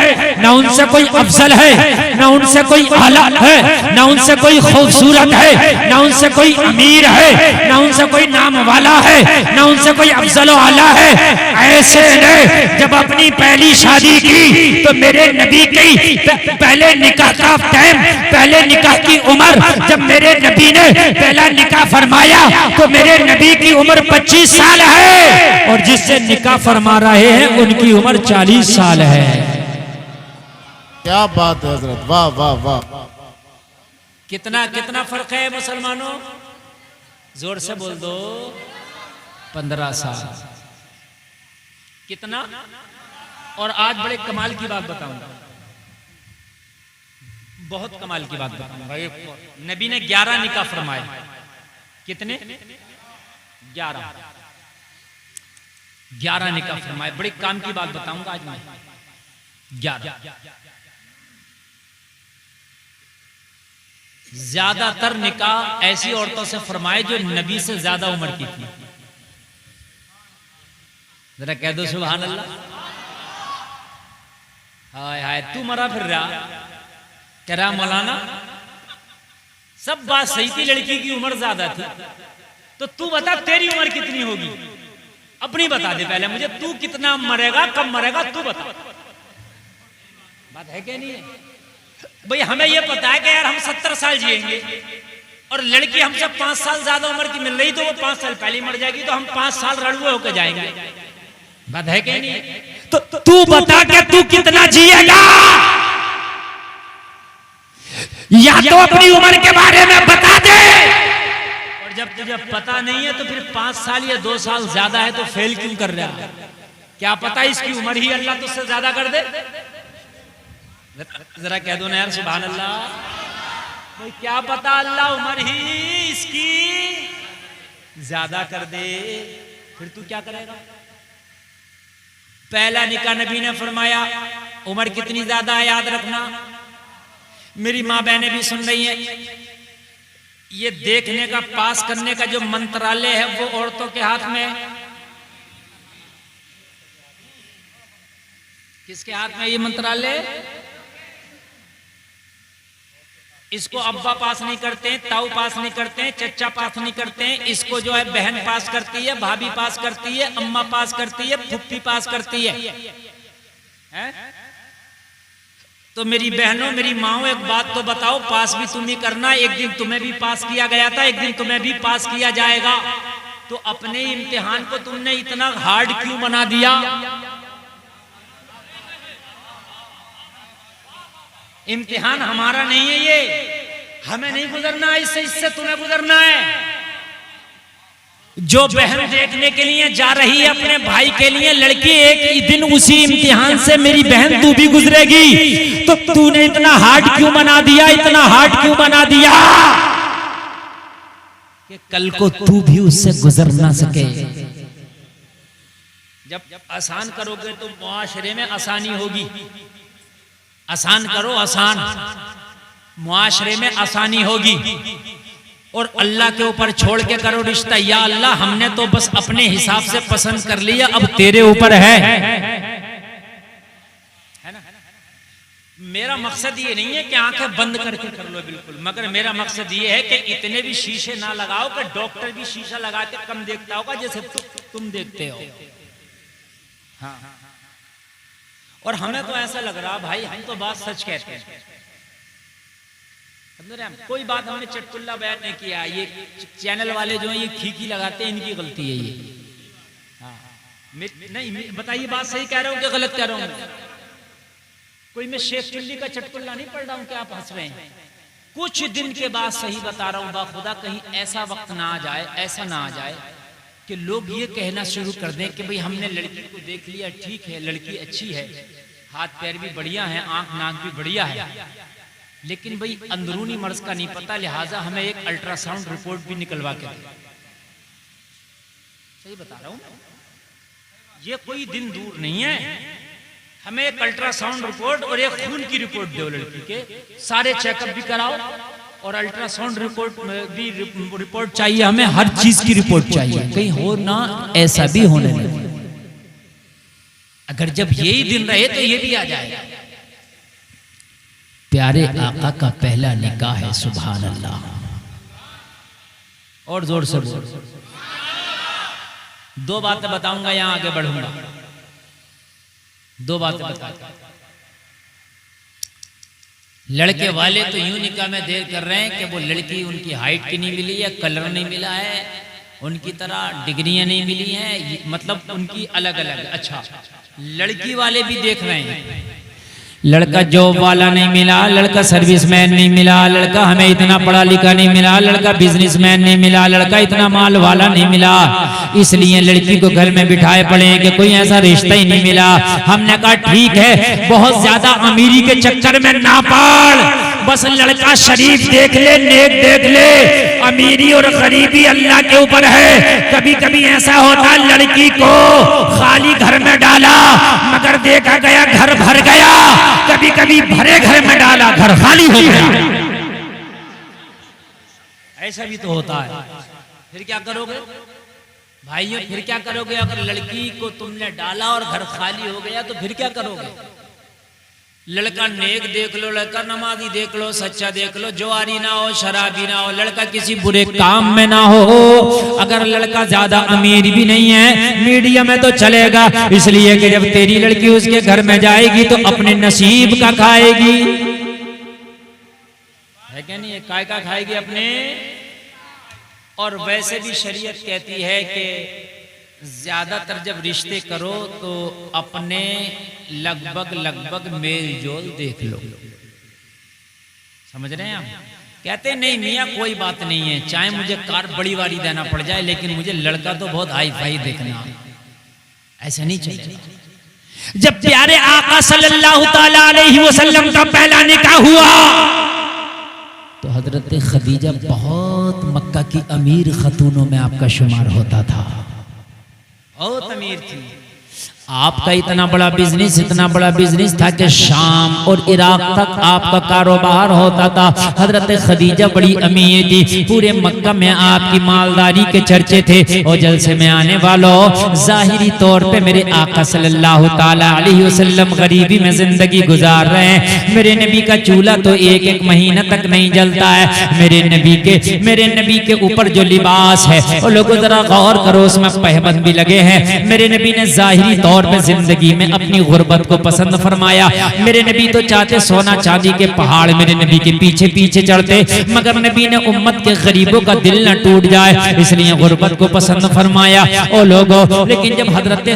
ना उनसे कोई अफजल है, ना उनसे कोई आला है, ना उनसे कोई खूबसूरत है, ना उनसे कोई अमीर है, ना उनसे कोई नाम वाला है, ना उनसे कोई अफजल आला है। ऐसे ने जब अपनी पहली शादी की तो मेरे नबी की पहले निकाह का टाइम, पहले निकाह की उम्र, जब मेरे नबी ने पहला निकाह फरमाया तो मेरे नबी की उम्र 25 साल है, और जिससे निकाह फरमा रहे हैं उनकी उम्र 40 साल है। क्या बात है हजरत, वाह वाह वाह। कितना कितना फर्क है मुसलमानों, जोर से बोल दो। 15 साल। कितना? और आज बड़े कमाल की बात बताऊंगा, बहुत कमाल की बात बताऊंगा। नबी ने 11 निकाह फरमाए। कितने? 11 निकाह फरमाए। बड़े काम की बात बताऊंगा आज मैं। 11। ज्यादातर निकाह ऐसी औरतों से फरमाए जो नबी से ज्यादा उम्र की थी। जरा कह दो सुभान अल्लाह। हाय हाय, तू मरा फिर रहा, कह रहा मौलाना सब बात सही थी, लड़की की उम्र ज्यादा थी, तो तू बता तेरी उम्र कितनी होगी? अपनी बता दे पहले मुझे, तू कितना मरेगा, कब मरेगा, तू बता। बात है क्या नहीं है भाई? हमें यह पता है कि यार हम 70 साल जिएंगे, और लड़की हमसे 5 साल ज्यादा उम्र की मिल रही तो वो 5 साल पहले मर जाएगी, तो हम 5 साल रड़ुए होकर जाएंगे। बात है क्या नहीं है? तो तू बता के तू कितना जिएगा, या तो अपनी उम्र के बारे में बता दे। और जब तुझे पता नहीं है तो फिर 5 साल या 2 साल ज्यादा है तो फेल क्यों कर रहा है? क्या पता इसकी उम्र ही अल्लाह तुझसे ज्यादा कर दे। जरा कह दो ना यार सुभान अल्लाह। भाई क्या पता अल्लाह उम्र ही इसकी ज्यादा कर दे, फिर तू क्या करेगा? पहला निकाह नबी ने फरमाया, उम्र कितनी ज्यादा है याद रखना। मेरी माँ बहनें भी सुन रही हैं, ये देखने का, पास करने का जो मंत्रालय है वो औरतों के हाथ में है। किसके हाथ में ये मंत्रालय? इसको अब्बा पास नहीं करते हैं, ताऊ पास नहीं करते हैं, चचा पास नहीं करते हैं, इसको जो है बहन पास करती है, भाभी पास करती है, अम्मा पास करती है, फुप्पी पास करती है? तो मेरी बहनों, मेरी माओ, एक बात तो बताओ, पास भी तुम ही करना। एक दिन तुम्हें भी पास किया गया था, एक दिन तुम्हें भी पास किया जाएगा। तो अपने इम्तिहान को तुमने इतना हार्ड क्यों बना दिया? इम्तिहान हमारा नहीं है ये, हमें नहीं गुजरना है इससे तुम्हें गुजरना है। जो बहन देखने के लिए जा रही है अपने भाई के लिए लड़की, एक दिन उसी इम्तिहान से मेरी बहन तू भी गुजरेगी, तो तूने इतना हार्ड क्यों बना दिया, इतना हार्ड क्यों बना दिया कि कल को तू भी उससे गुजर ना सके। जब आसान करोगे तो मुआशरे में आसानी होगी। आसान करो, आसान, मुआशरे में आसानी होगी। और अल्लाह के ऊपर छोड़ के करो रिश्ता। या अल्लाह हमने तो बस अपने हिसाब से पसंद कर लिया, अब तेरे ऊपर है ना। मेरा मकसद ये नहीं है कि आंखें बंद करके कर लो बिल्कुल, मगर मेरा मकसद ये है कि इतने भी शीशे ना लगाओ कि डॉक्टर भी शीशा लगा के कम देखता होगा जैसे तुम देखते हो। हाँ, और हमें तो ऐसा लग रहा भाई हम तो बात सच कहते हैं, कोई बात हमने चटकुल्ला बयान नहीं किया। ये चैनल वाले जो हैं ये खीखी लगाते हैं, इनकी गलती है ये। हाँ, नहीं बताइए बात सही कह रहा हूँ कि गलत कह रहा हूँ? कोई मैं शेख चिल्ली का चटकुल्ला नहीं पढ़ रहा हूँ कि आप हंस रहे हैं। कुछ दिन के बाद सही बता रहा हूँ, बाखुदा कहीं ऐसा वक्त ना आ जाए, ऐसा ना आ जाए कि लोग ये कहना शुरू कर दें कि भाई हमने लड़की को देख लिया, ठीक है लड़की अच्छी है, हाथ पैर भी बढ़िया है, आंख नाक भी बढ़िया है, लेकिन भाई अंदरूनी मर्ज का नहीं पता, लिहाजा हमें एक अल्ट्रासाउंड रिपोर्ट भी निकलवा के दे। सही बता रहा हूं, ये कोई दिन दूर नहीं है, हमें एक अल्ट्रासाउंड रिपोर्ट और एक खून की रिपोर्ट दो लड़की के, सारे चेकअप भी कराओ और अल्ट्रासाउंड रिपोर्ट भी रिपोर्ट चाहिए हमें, हर चीज की रिपोर्ट चाहिए, कहीं हो ना ऐसा भी होने लगे। अगर जब यही दिन रहे तो ये भी आ जाएगा। प्यारे आका का पहला निकाह है, सुभान अल्लाह, और जोर से बोल। दो बातें बताऊंगा, यहां आगे बढ़ूंगा, दो बातें बताऊंगा। लड़के वाले तो यूं निकाह में देर कर रहे हैं कि वो लड़की उनकी हाइट की नहीं मिली है, कलर नहीं मिला है, उनकी तरह डिग्रियां नहीं मिली हैं, मतलब उनकी अलग अलग। अच्छा, लड़की वाले भी देख रहे हैं, लड़का जॉब वाला नहीं मिला, लड़का सर्विसमैन नहीं मिला, लड़का हमें इतना पढ़ा लिखा नहीं मिला, लड़का बिजनेसमैन नहीं मिला, लड़का इतना माल वाला नहीं मिला, इसलिए लड़की को घर में बिठाए पड़े कि कोई ऐसा रिश्ता ही नहीं मिला। हमने कहा ठीक है, बहुत ज्यादा अमीरी के चक्कर में ना पड़, बस लड़का शरीफ देख ले, नेक देख ले। अमीरी और गरीबी अल्लाह के ऊपर है। कभी कभी ऐसा होता लड़की को खाली घर में डाला मगर देखा गया घर भर गया, कभी कभी भरे घर में डाला घर खाली हो गया, ऐसा भी तो होता है। फिर क्या करोगे भाइयों, फिर क्या करोगे? अगर लड़की को तुमने डाला और घर खाली हो गया तो फिर क्या करोगे? लड़का नेक देख लो, लड़का नमाजी देख लो, सच्चा देख लो, जुआरी ना हो, शराबी ना हो, लड़का किसी बुरे काम में ना हो, अगर लड़का ज्यादा अमीर भी नहीं है, मीडियम में तो चलेगा, इसलिए कि जब तेरी लड़की उसके घर में जाएगी तो अपने नसीब का खाएगी, है क्या नहीं? काय का खाएगी अपने। और वैसे भी शरीयत कहती है कि ज्यादातर जब रिश्ते करो तो अपने लगभग मेल जोल देख लो। समझ रहे हैं आप? कहते नहीं मियाँ कोई बात नहीं है, चाहे मुझे कार बड़ी वाली देना पड़ जाए, लेकिन मुझे लड़का तो बहुत हाई फाई देखना। ऐसा नहीं चाहिए। जब प्यारे आका सल्लल्लाहु ताला अलैहि वसल्लम का पहला निकाह हुआ तो हजरत खदीजा बहुत मक्का की अमीर खतूनों में आपका शुमार होता था, बहुत अमीर थी। आपका इतना बड़ा बिजनेस था कि शाम और इराक तक आपका कारोबार होता था। हजरत खदीजा बड़ी अमीर थी, पूरे मक्का में आपकी मालदारी के चर्चे थे। और जलसे में आने वालों, जाहिरी तौर पे मेरे आका सल्लल्लाहु ताला अलैहि वसल्लम गरीबी में जिंदगी गुजार रहे हैं। मेरे नबी का चूल्हा तो एक महीना तक नहीं जलता है। मेरे नबी के ऊपर जो लिबास है, और लोगों जरा गौर करो, उसमें पहबंद भी लगे हैं। मेरे नबी ने जाहिरी दौर में जिंदगी में अपनी गुर्बत को पसंद फरमाया। मेरे नबी तो चाहते सोना चांदी के पहाड़ मेरे नबी के पीछे पीछे चढ़ते, मगर नबी ने उम्मत के गरीबों का दिल न टूट जाए इसलिए गुर्बत को पसंद फरमाया। ओ लोगों, लेकिन जब हजरत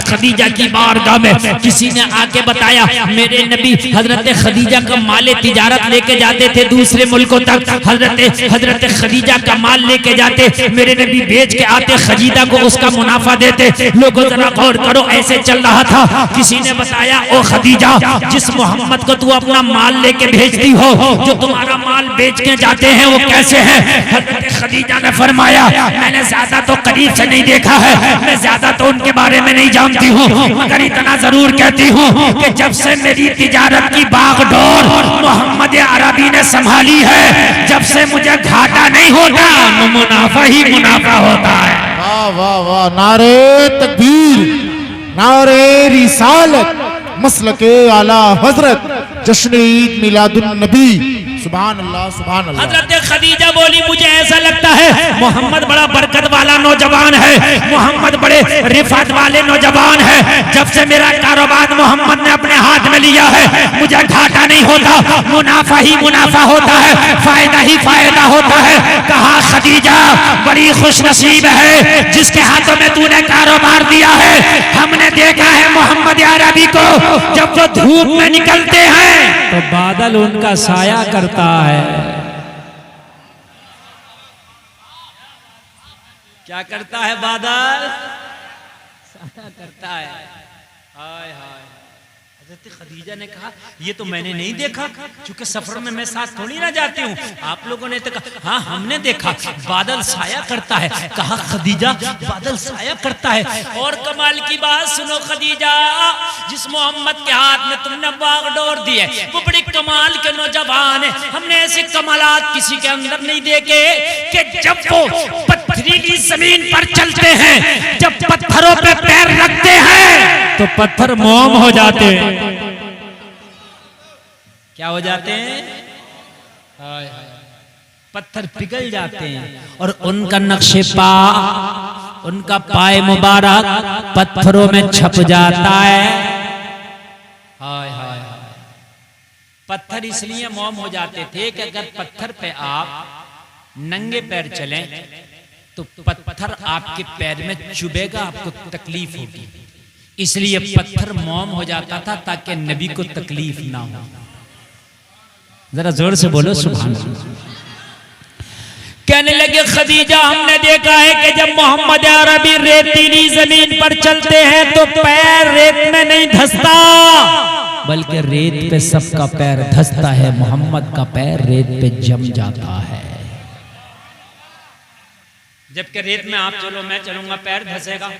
खदीजा की बारगाह में किसी ने आके बताया मेरे नबी हजरत खदीजा का माल तिजारत लेके जाते थे दूसरे मुल्कों तक, हजरत खदीजा का माल लेके जाते, मेरे नबी बेच के आते, खदीजा को उसका मुनाफा देते। लोगों जरा गौर करो, ऐसे चल रहा था। किसी ने बताया ओ खदीजा, जिस मोहम्मद को तू अपना माल लेके भेजती हो, जो तुम्हारा माल बेच के जाते हैं वो कैसे हैं? हजरत खदीजा ने फरमाया मैंने ज्यादा तो करीब से नहीं देखा है, मैं ज्यादा तो उनके बारे में नहीं जानती हूँ, मगर इतना जरूर कहती हूँ कि जब से मेरी तिजारत की बागडोर मोहम्मद अरबी ने संभाली है, जब से मुझे घाटा नहीं होता, मुनाफा ही मुनाफा होता है। वाह वाह वाह, नारे तकबीर, नारे रिसालत, मसलके आला हजरत, जश्न ईद मिलादुन नबी। सुभान अल्लाह सुभान अल्लाह। हजरत खदीजा बोली मुझे ऐसा लगता है मोहम्मद बड़ा बरकत वाला नौजवान है, मोहम्मद बड़े रिफात वाले नौजवान है। जब से मेरा कारोबार मोहम्मद ने अपने हाथ में लिया है, मुझे घाटा नहीं होता, मुनाफा ही मुनाफा होता है, फायदा ही फायदा होता है। कहा खदीजा बड़ी खुश नसीब है जिसके हाथों में तूने कारोबार दिया है। हमने देखा है मोहम्मद अरबी को जब वो धूप में निकलते हैं तो बादल उनका साया करता है। क्या करता है? बादल साया करता है। हाय हाय। हजरत खदीजा ने कहा ये तो मैंने नहीं देखा, क्योंकि सफर में मैं साथ थोड़ी ना जाती हूँ। आप लोगों ने तो कहा हाँ हमने देखा बादल साया करता है। कहा खदीजा बादल साया करता है। और कमाल की बात सुनो खदीजा, जिस मोहम्मद के हाथ में तुमने बागडोर दी है वो बड़ी कमाल के नौजवान है। हमने ऐसे कमालात किसी के अंदर नहीं देखे कि जब वो पथरीली जमीन पर चलते हैं, जब पत्थरों पे पैर रखते हैं तो पत्थर मोम हो जाते हैं। क्या हो जाते हैं? हाय हाय, पत्थर पिघल जाते हैं और उनका नक्शे पा, उनका पाए मुबारक पत्थरों में छप जाता है। हाय हाय हाय। पत्थर इसलिए मोम हो जाते थे कि अगर पत्थर पे आप नंगे पैर चलें तो पत्थर आपके पैर में चुभेगा, आपको तकलीफ होगी, इसलिए पत्थर मोम हो जाता था ताकि नबी को तकलीफ ना हो। जरा जोर से बोलो सुभान अल्लाह। कहने लगे खदीजा हमने देखा है कि जब मोहम्मद अरबी रेतीली जमीन पर चलते हैं तो पैर रेत में नहीं धंसता, बल्कि रेत पे सबका पैर धंसता है, मोहम्मद का पैर रेत पे जम जाता है। जबकि रेत में आप चलो मैं चलूंगा पैर धंसेगा,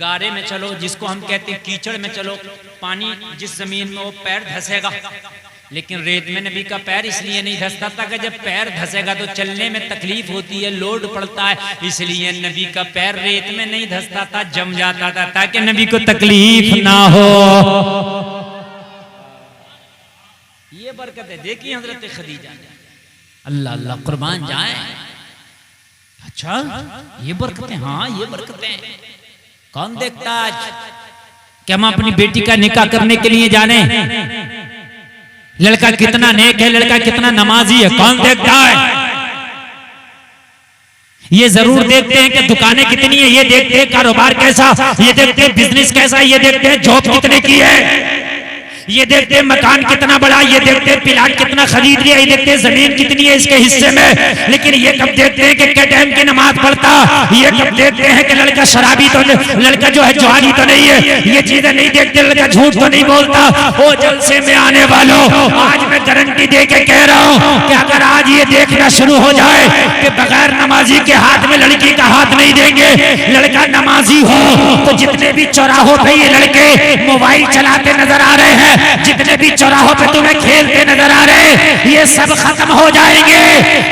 गारे में चलो जिसको हम कहते हैं कीचड़ में चलो, पानी जिस जमीन में वो पैर धंसेगा। लेकिन रेत में नबी का पैर इसलिए नहीं धंसता था कि जब पैर धंसेगा तो चलने में तकलीफ होती है, लोड पड़ता है, इसलिए नबी का पैर रेत में नहीं धंसता था, जम जाता था ताकि नबी को तकलीफ ना हो। ये बरकत है। देखिए हजरत खदीजा, अल्लाह अल्लाह कुर्बान जाए। अच्छा ये बरकतें, हाँ ये बरकतें कौन देखता आज कि हम अपनी बेटी का निकाह करने के लिए जाने, लड़का कितना नेक है, लड़का कितना नमाजी है, कौन देखता है? ये जरूर देखते हैं कि दुकानें कितनी है, ये देखते हैं कारोबार कैसा, ये देखते हैं बिजनेस कैसा, ये देखते हैं जॉब कितने की है, ये देखते हैं मकान कितना बड़ा, ये देखते हैं प्लाट कितना खरीद लिया, ये देखते हैं जमीन कितनी है इसके हिस्से में। लेकिन ये कब देखते हैं कि क्या टाइम की नमाज पढ़ता, ये कब देखते हैं कि लड़का शराबी तो लड़का जो है जुआरी तो नहीं है, ये चीजें नहीं देखते, लड़का झूठ तो नहीं बोलता। वो जलसे में आने वालों, आज मैं गारंटी दे के कह रहा हूँ कि अगर आज ये देखना शुरू हो जाए कि बगैर नमाजी के हाथ में लड़की का हाथ नहीं देंगे, लड़का नमाजी हो, तो जितने भी चौराहों पे ये लड़के मोबाइल चलाते नजर आ रहे हैं, जितने भी चौराहों पे तुम्हें खेलते नजर आ रहे हैं, ये सब खत्म हो जाएंगे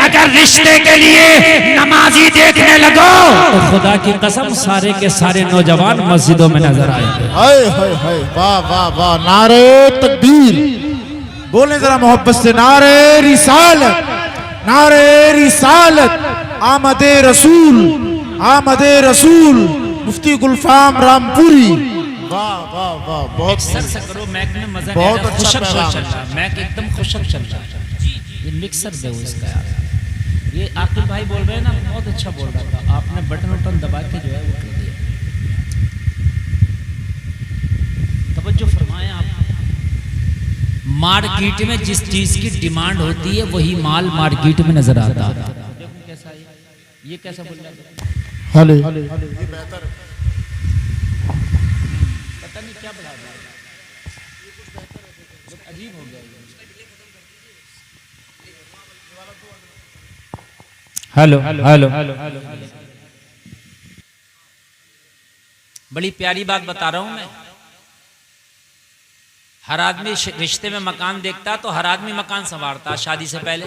अगर रिश्ते के लिए नमाजी देखने लगो तो खुदा की कसम सारे के सारे नौजवान मस्जिदों में नजर आएंगे। हाय हाय हाय, वाह वाह वाह, नारे तकबीर, बोले जरा मोहब्बत से, नारे रिसालत, नारे रिसालत, आमदे रसूल, आमदे रसूल मुफ्ती गुलफाम रामपुरी। वाह वाह वाह, बहुत सर से करो, मैक में मजा नहीं बहुत आ रहा, अच्छा खुशक पैगाम चल रहा है, मैक एकदम खुशक चल रहा है। ये मिक्सर दे इसका यार, ये आकिब भाई बोल रहे हैं ना, बहुत अच्छा बोल रहा था, आपने बटन वटन दबा के जो है वो कर दिया। तवज्जो फरमाएं आप। मार्केट में जिस चीज की डिमांड होती है वही माल मार्केट में नजर आता है। देखो कैसा ये कैसा बोल रहा है, हले पता नहीं क्या बढ़ा दिया, अजीब हो गया। हेलो हेलो हेलो, बड़ी प्यारी बात बता रहा हूं मैं। हर आदमी रिश्ते में मकान देखता तो हर आदमी मकान संवारता शादी से पहले।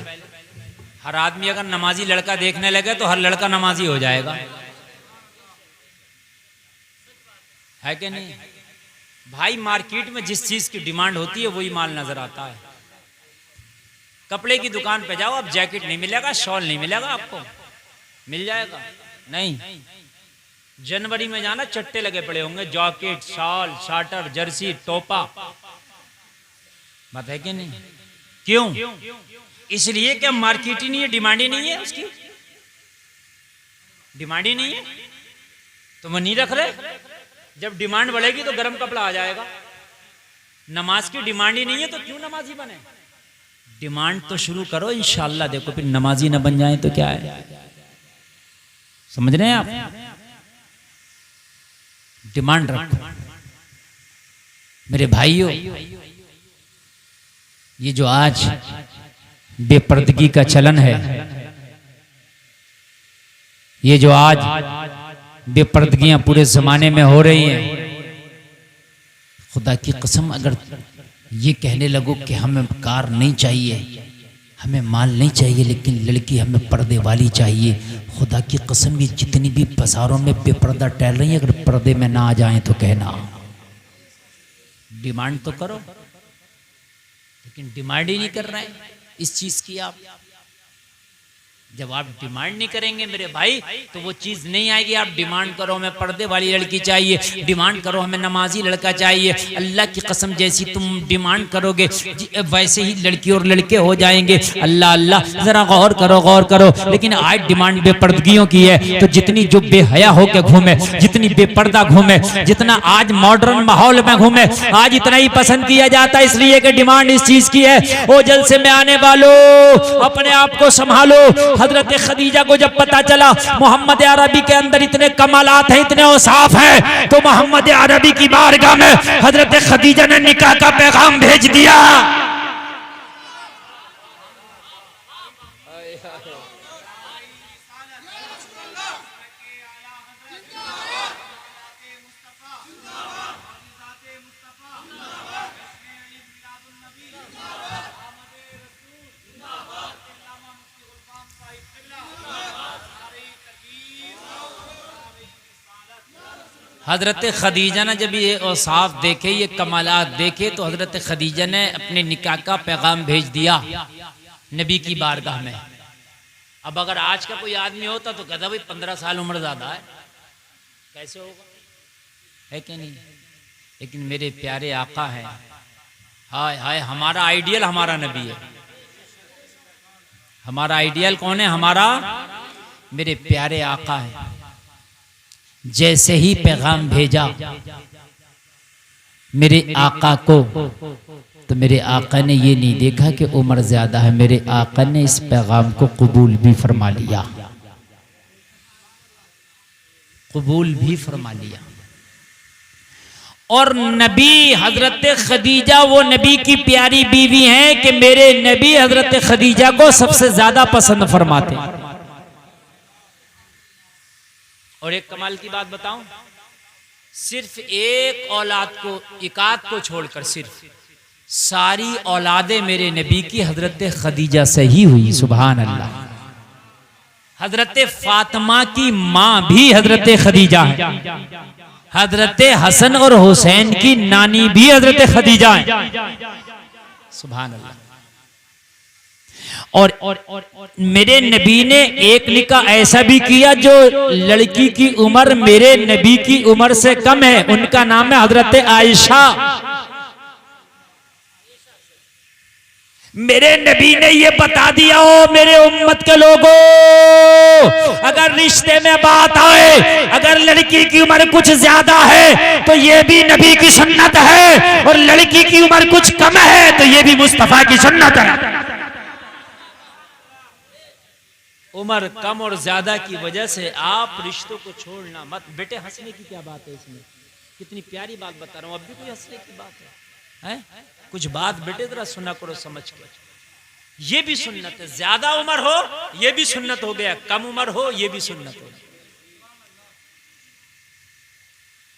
हर आदमी अगर नमाजी लड़का देखने लगे तो हर लड़का नमाजी हो जाएगा, है कि नहीं भाई? मार्केट में जिस चीज की डिमांड होती है वही माल नजर आता है। कपड़े की दुकान पे जाओ, अब जैकेट नहीं मिलेगा, शॉल नहीं मिलेगा, आपको मिल जाएगा नहीं। जनवरी में जाना, चट्टे लगे पड़े होंगे, जैकेट, शॉल, शार्टर, जर्सी, टोपा, बात है कि नहीं? क्यों? इसलिए कि मार्केट ही नहीं है, डिमांड ही नहीं है, उसकी डिमांड ही नहीं है तो वो नहीं रख रहे। जब डिमांड बढ़ेगी तो गर्म कपड़ा आ जाएगा। नमाज की डिमांड ही नहीं है तो क्यों नमाजी बने? डिमांड तो शुरू करो, इंशाअल्लाह। देखो फिर नमाजी ना बन जाए तो क्या है, समझ रहे हैं आप? डिमांड रखो मेरे भाइयों। ये जो आज बेपर्दगी का चलन है, ये जो आज बेपर्दगियां पूरे जमाने में हो रही हैं, खुदा की कसम अगर ये कहने लगो कि हमें कार नहीं चाहिए, हमें माल नहीं चाहिए, लेकिन लड़की हमें पर्दे वाली चाहिए, खुदा की कसम ये जितनी भी बाजारों में बेपर्दा टहल रही है, अगर पर्दे में ना आ जाएं तो कहना। डिमांड तो करो, लेकिन डिमांड ही नहीं कर रहे हैं इस चीज की आप। जब आप डिमांड नहीं करेंगे मेरे भाई तो वो चीज नहीं आएगी। आप डिमांड करो हमें पर्दे वाली लड़की चाहिए, डिमांड करो हमें नमाजी लड़का चाहिए, अल्लाह की कसम जैसी तुम डिमांड करोगे वैसे ही लड़की और लड़के हो जाएंगे। अल्लाह अल्लाह, जरा गौर करो गौर करो। लेकिन आज डिमांड बेपर्दगियों की है, तो जितनी जो बेहया होके घूमे, जितनी बेपर्दा घूमे, जितना आज मॉडर्न माहौल में घूमे, आज इतना ही पसंद किया जाता है, इसलिए कि डिमांड इस चीज की है। ओ जलसे में आने वालों, अपने आप को संभालो। हजरत खदीजा को जब पता चला मोहम्मद अरबी के अंदर इतने कमालात हैं, इतने औसाफ हैं, तो मोहम्मद अरबी की बारगाह में हजरत खदीजा ने निकाह का पैगाम भेज दिया। हजरत खदीजा ने जब ये औसाफ देखे, ये कमालात देखे, तो हजरत खदीजा ने अपने निकाह का पैगाम भेज दिया नबी की बारगाह में। अब अगर आज का कोई आदमी होता तो कहता भाई 15 साल उम्र ज्यादा है, कैसे होगा, है कि नहीं? लेकिन मेरे प्यारे आका हैं, हाय हाय, हमारा आइडियल हमारा नबी है। हमारा आइडियल कौन है? हमारा मेरे प्यारे आका है। जैसे ही पैगाम भेजा मेरे आका को, तो मेरे आका ने ये नहीं देखा कि उम्र ज्यादा है, मेरे आका ने इस पैगाम को कबूल भी फरमा लिया, कबूल भी फरमा लिया। और नबी हजरत खदीजा वो नबी की प्यारी बीवी हैं कि मेरे नबी हजरत खदीजा को सबसे ज्यादा पसंद फरमाते हैं। और एक कमाल की बात बताऊं, सिर्फ एक औलाद को, इकात को छोड़कर सिर्फ सारी औलादे मेरे नबी की हजरत खदीजा से ही हुई। सुभान अल्लाह। हजरत फातिमा की मां भी हजरत खदीजा है, हजरत हसन और हुसैन की नानी भी हजरत खदीजा है। सुभान अल्लाह। और मेरे नबी ने एक निकाह ऐसा भी किया जो लड़की की उम्र मेरे नबी की उम्र से कम है, उनका नाम है हजरत आयशा। मेरे नबी ने ये बता दिया, हो मेरे उम्मत के लोगों, अगर रिश्ते में बात आए, अगर लड़की की उम्र कुछ ज्यादा है तो ये भी नबी की सुन्नत है, और लड़की की उम्र कुछ कम है तो ये भी मुस्तफा की सुन्नत है। उम्र कम और ज्यादा की वजह से आप रिश्तों को छोड़ना मत। बेटे हंसने की क्या बात है इसमें, कितनी प्यारी बात बता रहा हूं, अब भी कोई हंसने की बात है? कुछ बात बेटे जरा सुना करो समझ के। ये भी सुन्नत है, ज्यादा उम्र हो ये भी सुन्नत हो गया, कम उम्र हो ये भी सुन्नत हो गया।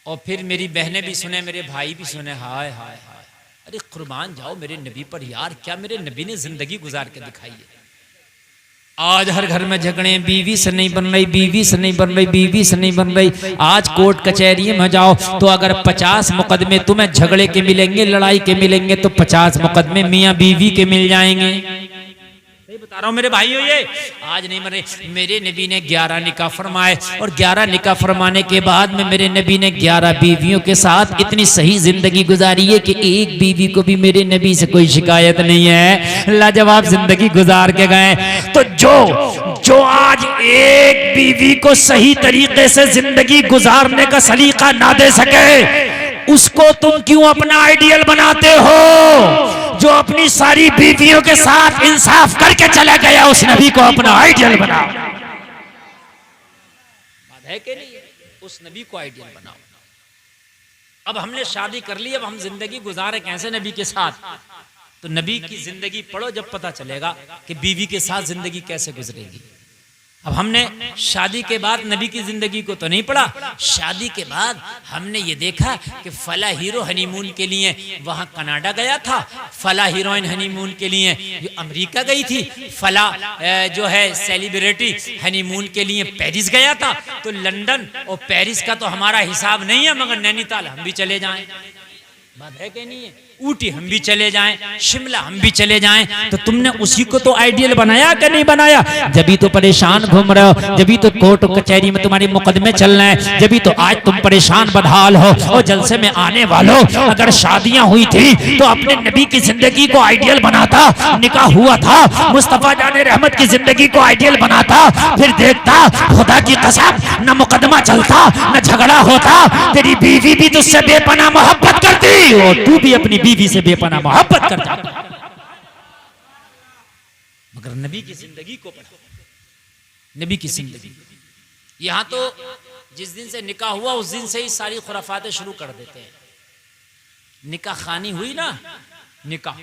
और फिर मेरी बहनें भी सुने, मेरे भाई भी सुने, हाय हाय हाय, अरे कुर्बान जाओ मेरे नबी पर यार, क्या मेरे नबी ने जिंदगी गुजार के दिखाई है। आज हर घर में झगड़े, बीवी से नहीं बन रही, बीवी से नहीं बन रही, बीवी से नहीं बन रही। आज कोर्ट कचहरी में जाओ तो अगर 50 मुकदमे तुम्हें झगड़े के मिलेंगे, लड़ाई के मिलेंगे, तो 50 मुकदमे मियाँ बीवी के मिल जाएंगे। सही बता रहा हूँ मेरे भाइयों, ये आज नहीं मरे। मेरे नबी ने 11 निकाह फरमाए, और 11 निकाह फरमाने के बाद में मेरे नबी ने 11 बीवियों के साथ इतनी सही जिंदगी गुजारी है कि एक बीवी को भी मेरे नबी से कोई शिकायत नहीं है, लाजवाब जिंदगी गुजार के गए। तो जो आज एक बीवी को सही तरीके से जिंदगी गुजारने का सलीका ना दे सके, उसको तुम क्यों अपना आइडियल बनाते हो? जो अपनी सारी बीवियों के साथ इंसाफ करके चला गया, उस नबी को अपना आइडियल बनाओ। बात है कि नहीं? उस नबी को आइडियल बनाओ। अब हमने शादी कर ली, अब हम जिंदगी गुजारे कैसे नबी के साथ? तो नबी की जिंदगी पढ़ो, जब पता चलेगा कि बीवी के साथ जिंदगी कैसे गुजरेगी। अब हमने शादी के बाद नबी की जिंदगी को तो नहीं पढ़ा, शादी के बाद हमने ये देखा कि फला हीरो हनीमून के लिए वहां कनाडा गया था, फला हीरोइन हनीमून के लिए जो अमेरिका गई थी, फला जो है सेलिब्रिटी हनीमून के लिए पेरिस गया था। तो लंदन और पेरिस का तो हमारा हिसाब नहीं है, मगर नैनीताल हम भी चले जाएं। बात है कि नहीं है? ऊटी हम भी चले जाएं, शिमला हम भी चले जाएं। तो तुमने उसी को तो आइडियल बनाया कि नहीं बनाया? जब तो परेशान घूम रहे हो, जब तो कोर्ट कचहरी में तुम्हारे मुकदमे चल रहे हैं, जब तो आज तुम परेशान बदहाल हो। और जलसे में आने वालों, अगर शादियां हुई थी तो अपने नबी की जिंदगी को आइडियल बनाता, निकाह हुआ था, मुस्तफा जाने रहमत की जिंदगी को आइडियल बनाता, फिर देखता खुदा की कसम न मुकदमा चलता न झगड़ा होता, तेरी बीवी भी तुझसे बेपनाह मोहब्बत करती और तू भी अपनी बीवी से बेपनाह मोहब्बत करता। मगर नबी की जिंदगी को पढ़ो, नबी की जिंदगी। यहां तो जिस दिन से निकाह हुआ उस दिन से ही सारी खुराफातें शुरू कर देते हैं। निकाह खानी हुई ना, निकाह,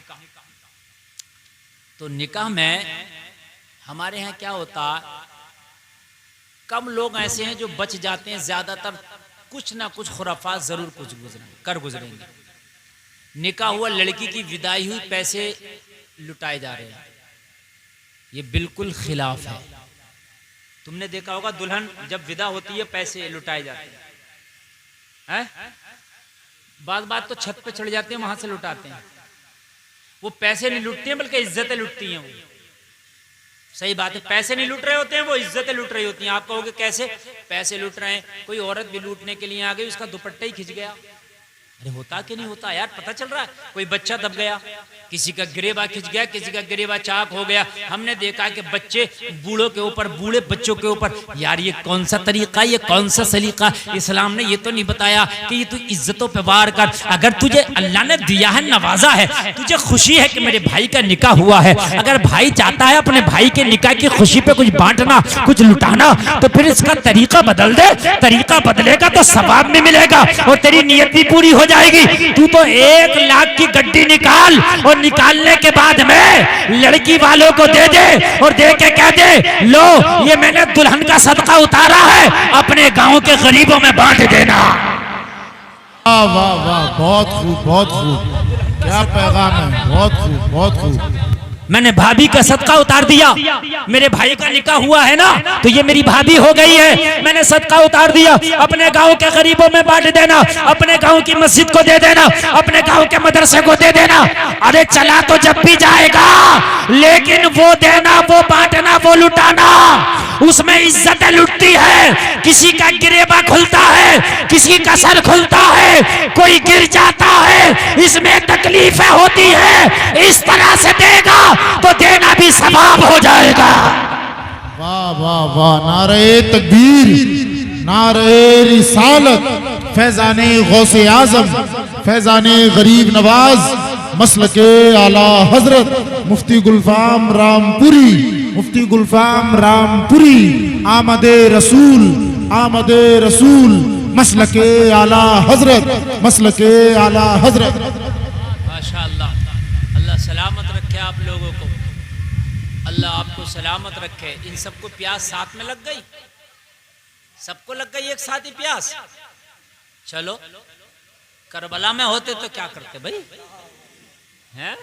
तो निकाह में हमारे यहाँ क्या होता, कम लोग ऐसे हैं जो बच जाते हैं, ज्यादातर कुछ ना कुछ खुराफात जरूर कुछ गुजरेंगे। निकाह हुआ, लड़की की विदाई हुई, पैसे लुटाए जा रहे हैं, ये बिल्कुल खिलाफ है। तुमने देखा होगा दुल्हन जब विदा होती है पैसे लुटाए जाते हैं, बात तो छत पे चढ़ जाते हैं, वहां से लुटाते हैं। वो पैसे नहीं लुटती हैं बल्कि इज्जतें लुटती हैं। वो सही बात है, पैसे नहीं लुट रहे होते हैं, वो इज्जतें लुट रही होती हैं। आप कहोगे कैसे? पैसे लुट रहे हैं, कोई औरत भी लूटने के लिए आ गई, उसका दुपट्टा ही खिंच गया। अरे होता कि नहीं होता यार, पता चल रहा है। कोई बच्चा दब गया, किसी का गिरेबा खिंच गया, किसी का गिरेबा चाक हो गया। हमने देखा कि बच्चे बूढ़ों के ऊपर, बूढ़े बच्चों के ऊपर। यार ये कौन सा तरीका, ये कौन सा सलीका? इस्लाम ने ये तो नहीं बताया कि ये तू इज्जतों पे वार कर। अगर तुझे अल्लाह ने दिया है, नवाजा है, तुझे खुशी है कि मेरे भाई का निकाह हुआ है, अगर भाई चाहता है अपने भाई के निकाह की खुशी पे कुछ बांटना, कुछ लुटाना, तो फिर इसका तरीका बदल दे। तरीका बदलेगा तो सवाब भी मिलेगा और तेरी नियत भी पूरी हो जाएगी। तू तो 1 लाख की गड्डी निकाल और निकालने के बाद में लड़की वालों को दे दे और दे के कह दे, लो ये मैंने दुल्हन का सदका उतारा है, अपने गांव के गरीबों में बांट देना। वाह वाह वाह, बहुत खूब, बहुत खूब, क्या पैगाम है, बहुत खूब, बहुत खूब। मैंने भाभी का सदका उतार दिया, मेरे भाई का निकाह हुआ है ना, तो ये मेरी भाभी हो गई है, मैंने सदका उतार दिया। अपने गांव के गरीबों में बांट देना, अपने गांव की मस्जिद को दे देना, अपने गांव के मदरसे को दे देना। अरे चला तो जब भी जाएगा, लेकिन वो देना, वो बांटना, वो लुटाना, उसमें इज्जत लुटती है। किसी का गिरेबा खुलता है, किसी का सर खुलता है, कोई गिर जाता है, इसमें तकलीफें होती है। इस तरह से देगा तो देना भी सवाब हो जाएगा। वाह वाह वाह, नारे तकबीर, नारे रिसालत, फैजाने गौसे आजम, फैजाने गरीब नवाज, मसलके आला हजरत मुफ्ती गुलफाम रामपुरी, मुफ्ती गुलफाम रामपुरी, आमदे रसूल, आमदे रसूल, मसलके आला हजरत, मसलके आला हजरत। माशाअल्लाह, अल्लाह सलामत रखे आप लोगों को, अल्लाह आपको सलामत रखे। इन सबको प्यास साथ में लग गई, सबको लग गई एक साथ ही प्यास। चलो करबला में होते तो क्या करते भाई, हैं?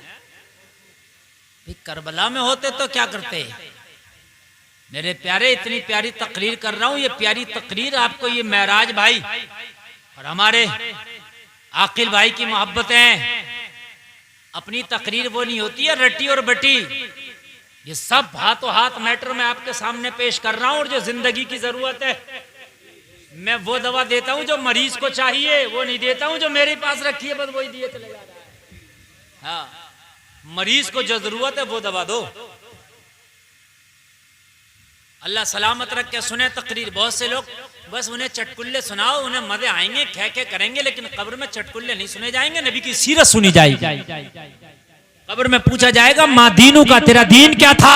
करबला में होते तो क्या करते? मेरे प्यारे, इतनी प्यारी तकरीर कर रहा हूं, ये प्यारी तकरीर आपको ये महराज भाई और हमारे आकिल भाई की मोहब्बतें। अपनी तकरीर वो नहीं होती है रट्टी और बटी, ये सब हाथों हाथ मैटर में आपके सामने पेश कर रहा हूं। और जो जिंदगी की जरूरत है, मैं वो दवा देता हूं जो मरीज को चाहिए, वो नहीं देता हूं जो मेरे पास रखी है बस वही दिए चले जा रहा है। हाँ, मरीज को जो जरूरत है वो दवा दो। अल्लाह सलामत रख के। सुने तकरीर, बहुत से लोग बस उन्हें चटकुल्ले सुनाओ, उन्हें मजे आएंगे, खे खे करेंगे, लेकिन कब्र में चटकुल्ले नहीं सुने जाएंगे, नबी की सीरत सुनी जाएगी। कब्र में पूछा जाएगा, माँ दीनू का, तेरा दीन क्या था?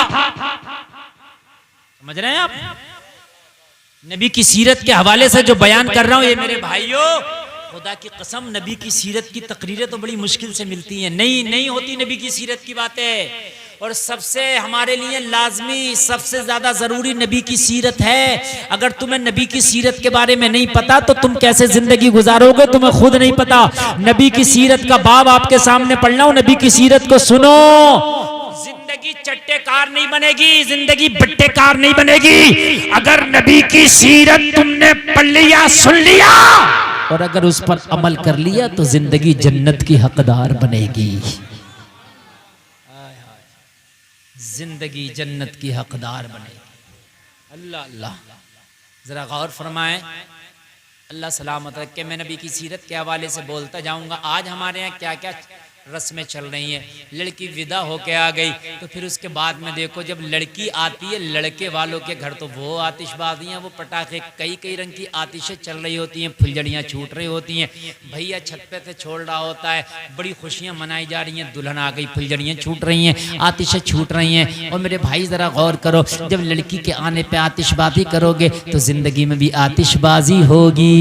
समझ रहे हैं आप? नबी की सीरत के हवाले से जो बयान कर रहा हूं, ये मेरे भाइयों, खुदा की कसम, नबी की सीरत की तकरीरें तो बड़ी मुश्किल से मिलती हैं, नहीं होती नबी की सीरत की बातें। और सबसे हमारे लिए लाजमी, सबसे ज्यादा जरूरी नबी की सीरत है। अगर तुम्हें नबी की सीरत के बारे में नहीं पता तो तुम कैसे जिंदगी गुजारोगे, तुम्हें खुद नहीं पता। नबी की सीरत का बाब आपके सामने पढ़ना हो, नबी की सीरत को सुनो। जिंदगी चट्टेकार नहीं बनेगी, जिंदगी बट्टेकार नहीं बनेगी। अगर नबी की सीरत तुमने पढ़ लिया, सुन लिया और अगर उस पर अमल कर लिया तो जिंदगी जन्नत की हकदार बनेगी। जिंदगी जन्नत की हकदार बनेगी। अल्लाह अल्लाह, जरा गौर फरमाएं। अल्लाह सलामत रखे। मैं नबी की सीरत के हवाले से बोलता जाऊंगा। आज हमारे यहाँ क्या क्या रस्में चल रही हैं। लड़की विदा होके आ गई तो फिर उसके बाद में देखो, जब लड़की आती है लड़के वालों के घर, तो वो आतिशबाजियाँ, वो पटाखे, कई रंग की आतिशें चल रही होती हैं, फुलझड़ियाँ छूट रही होती हैं। भैया छत पे से छोड़ रहा होता है, बड़ी खुशियाँ मनाई जा रही हैं, दुल्हन आ गई, फुलझड़ियाँ छूट रही हैं, आतिशें छूट रही हैं। और मेरे भाई ज़रा गौर करो, जब लड़की के आने पर आतिशबाजी करोगे तो ज़िंदगी में भी आतिशबाजी होगी।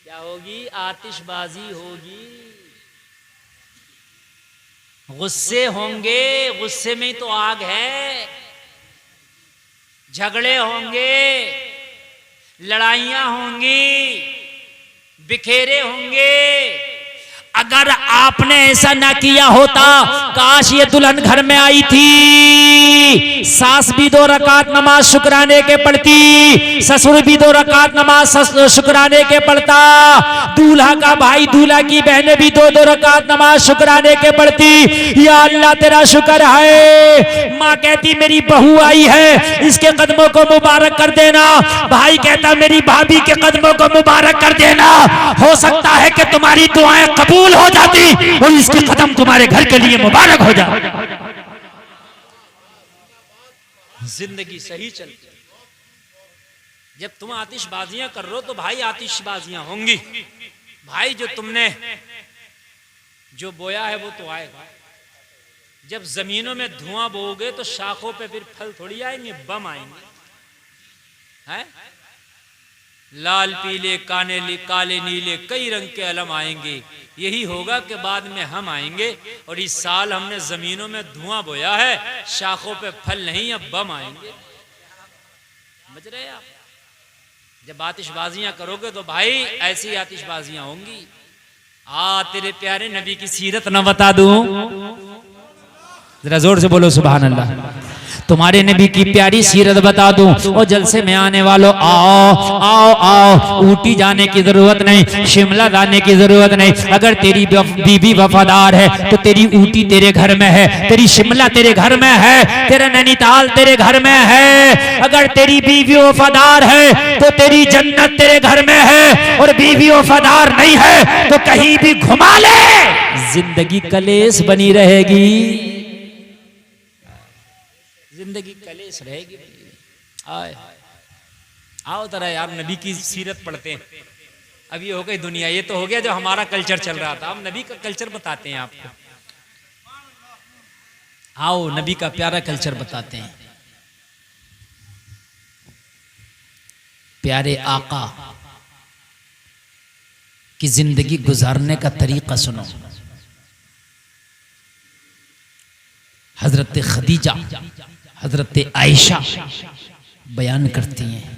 क्या होगी? आतिशबाजी होगी। गुस्से होंगे, गुस्से में ही तो आग है। झगड़े होंगे, लड़ाइयां होंगी, बिखेरे होंगे। अगर आपने ऐसा ना किया होता, काश ये दुल्हन घर में आई थी, सास भी 2 रकात नमाज शुक्राने के पढ़ती, ससुर भी 2 रकात नमाज शुक्राने के पढ़ता, दूल्हा का भाई, दूल्हा की बहनें भी 2-2 रकात नमाज शुक्राने के पढ़ती। या अल्लाह तेरा शुक्र है। माँ कहती मेरी बहू आई है, इसके कदमों को मुबारक कर देना। भाई कहता मेरी भाभी के कदमों को मुबारक कर देना। हो सकता है कि तुम्हारी दुआएं कबूल हो जाती और इसके कदम तुम्हारे घर के लिए मुबारक हो जाए। जिंदगी सही चलती। जब तुम आतिशबाजियां कर रहे हो तो भाई आतिशबाजियां होंगी। भाई जो तुमने जो बोया है वो तो आएगा। जब जमीनों में धुआं बोओगे तो शाखों पे फिर फल थोड़ी आएंगे, बम आएंगे। हैं? लाल पीले काले नीले कई रंग के अलम आएंगे। यही होगा कि बाद में हम आएंगे और इस साल हमने जमीनों में धुआं बोया है, शाखों पे फल नहीं, अब बम आएंगे। समझ रहे आप? जब आतिशबाजियां करोगे तो भाई ऐसी आतिशबाजियां होंगी। तेरे प्यारे नबी की सीरत न बता दूं? जरा जोर से बोलो सुभान अल्लाह। तुम्हारे नबी की प्यारी सीरत बता दूं, और जलसे में आने वालों आओ आओ आओ, ऊटी जाने की जरूरत नहीं, शिमला जाने की जरूरत नहीं। अगर तेरी बीवी वफादार है तो तेरी ऊटी तेरे घर में है, तेरी शिमला तेरे घर में है, तेरा नैनीताल तेरे घर में है। अगर तेरी बीवी वफादार है तो तेरी जन्नत तेरे घर में है, और बीवी वफादार नहीं है तो कहीं भी घुमा ले, जिंदगी कलेश बनी रहेगी, जिंदगी कलेश रहेगी। आए आओ जरा यार नबी की सीरत पढ़ते हैं। अब ये हो गई दुनिया, ये तो हो गया जो हमारा कल्चर चल रहा था, अब नबी का कल्चर बताते हैं आपको। आओ नबी का प्यारा कल्चर बताते हैं। प्यारे आका की जिंदगी गुजारने का तरीका सुनो। हजरत खदीजा, हजरत आयशा बयान करती हैं,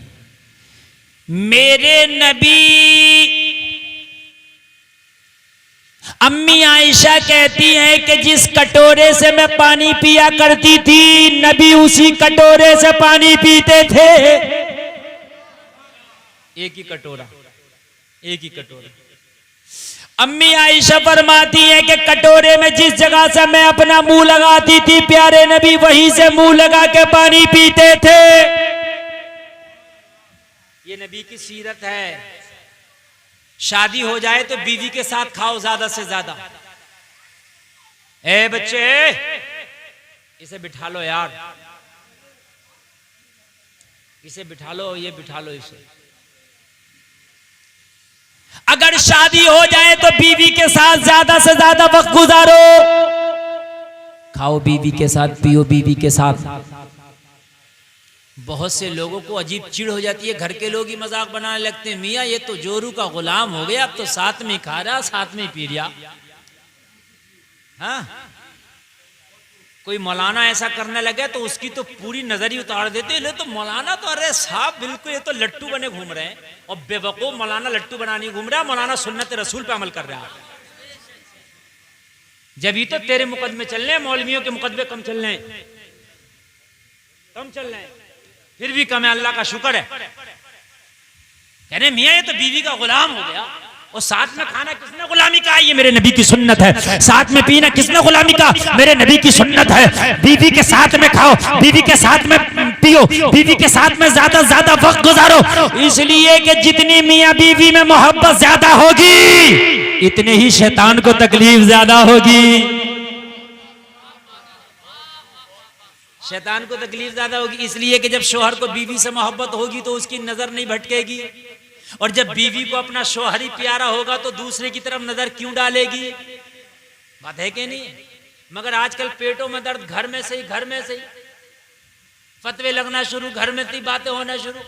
मेरे नबी, अम्मी आयशा कहती हैं कि जिस कटोरे से मैं पानी पिया करती थी, नबी उसी कटोरे से पानी पीते थे। एक ही कटोरा, एक ही कटोरा। अम्मी आयशा फरमाती है कि कटोरे में जिस जगह से मैं अपना मुंह लगाती थी, प्यारे नबी वहीं से मुंह लगा के पानी पीते थे। ये नबी की सीरत है। शादी हो जाए तो बीवी के साथ खाओ ज्यादा से ज्यादा। ए बच्चे, इसे बिठा लो यार, इसे बिठा लो, ये बिठा लो इसे। अगर शादी हो जाए तो बीवी के साथ ज्यादा से ज्यादा वक्त गुजारो, खाओ बीवी के साथ, पियो बीवी के साथ। बहुत से लोगों को अजीब चिढ़ हो जाती है, घर के लोग ही मजाक बनाने लगते हैं, मियाँ ये तो जोरू का गुलाम हो गया, अब तो साथ में खा रहा साथ में पी रहा। हाँ, कोई मौलाना ऐसा करने लगे तो उसकी तो पूरी नजर ही उतार देते हैं। तो मौलाना तो अरे साहब बिल्कुल ये तो लट्टू बने घूम रहे हैं, और बेवकूफ मौलाना लट्टू बनाने घूम रहा है, मौलाना सुन्नत रसूल पे अमल कर रहा है। जब ही तो तेरे मुकदमे चल रहे हैं, मौलवियों के मुकदमे कम चल रहे हैं, कम चल रहे हैं, फिर भी कम है, अल्लाह का शुक्र है। कह रहे मियाँ ये तो बीवी का गुलाम हो गया। और साथ में खाना किसने गुलामी कहा? ये मेरे नबी की सुन्नत है। साथ में पीना किसने गुलामी कहा? मेरे नबी की सुन्नत है। बीवी के साथ में खाओ, बीवी के साथ में पियो, बीवी के साथ में ज्यादा ज्यादा वक्त गुजारो, इसलिए कि जितनी मियाँ बीवी में मोहब्बत ज्यादा होगी, इतने ही शैतान को तकलीफ ज्यादा होगी। शैतान को तकलीफ ज्यादा होगी, इसलिए कि जब शोहर को बीवी से मोहब्बत होगी तो उसकी नजर नहीं भटकेगी, और जब बीवी को अपना शोहर ही प्यारा होगा तो दूसरे की तरफ नजर क्यों डालेगी? बात है कि नहीं? मगर आजकल पेटों में दर्द घर में से ही, घर में से ही फतवे लगना शुरू, घर में से ही बातें होना शुरू।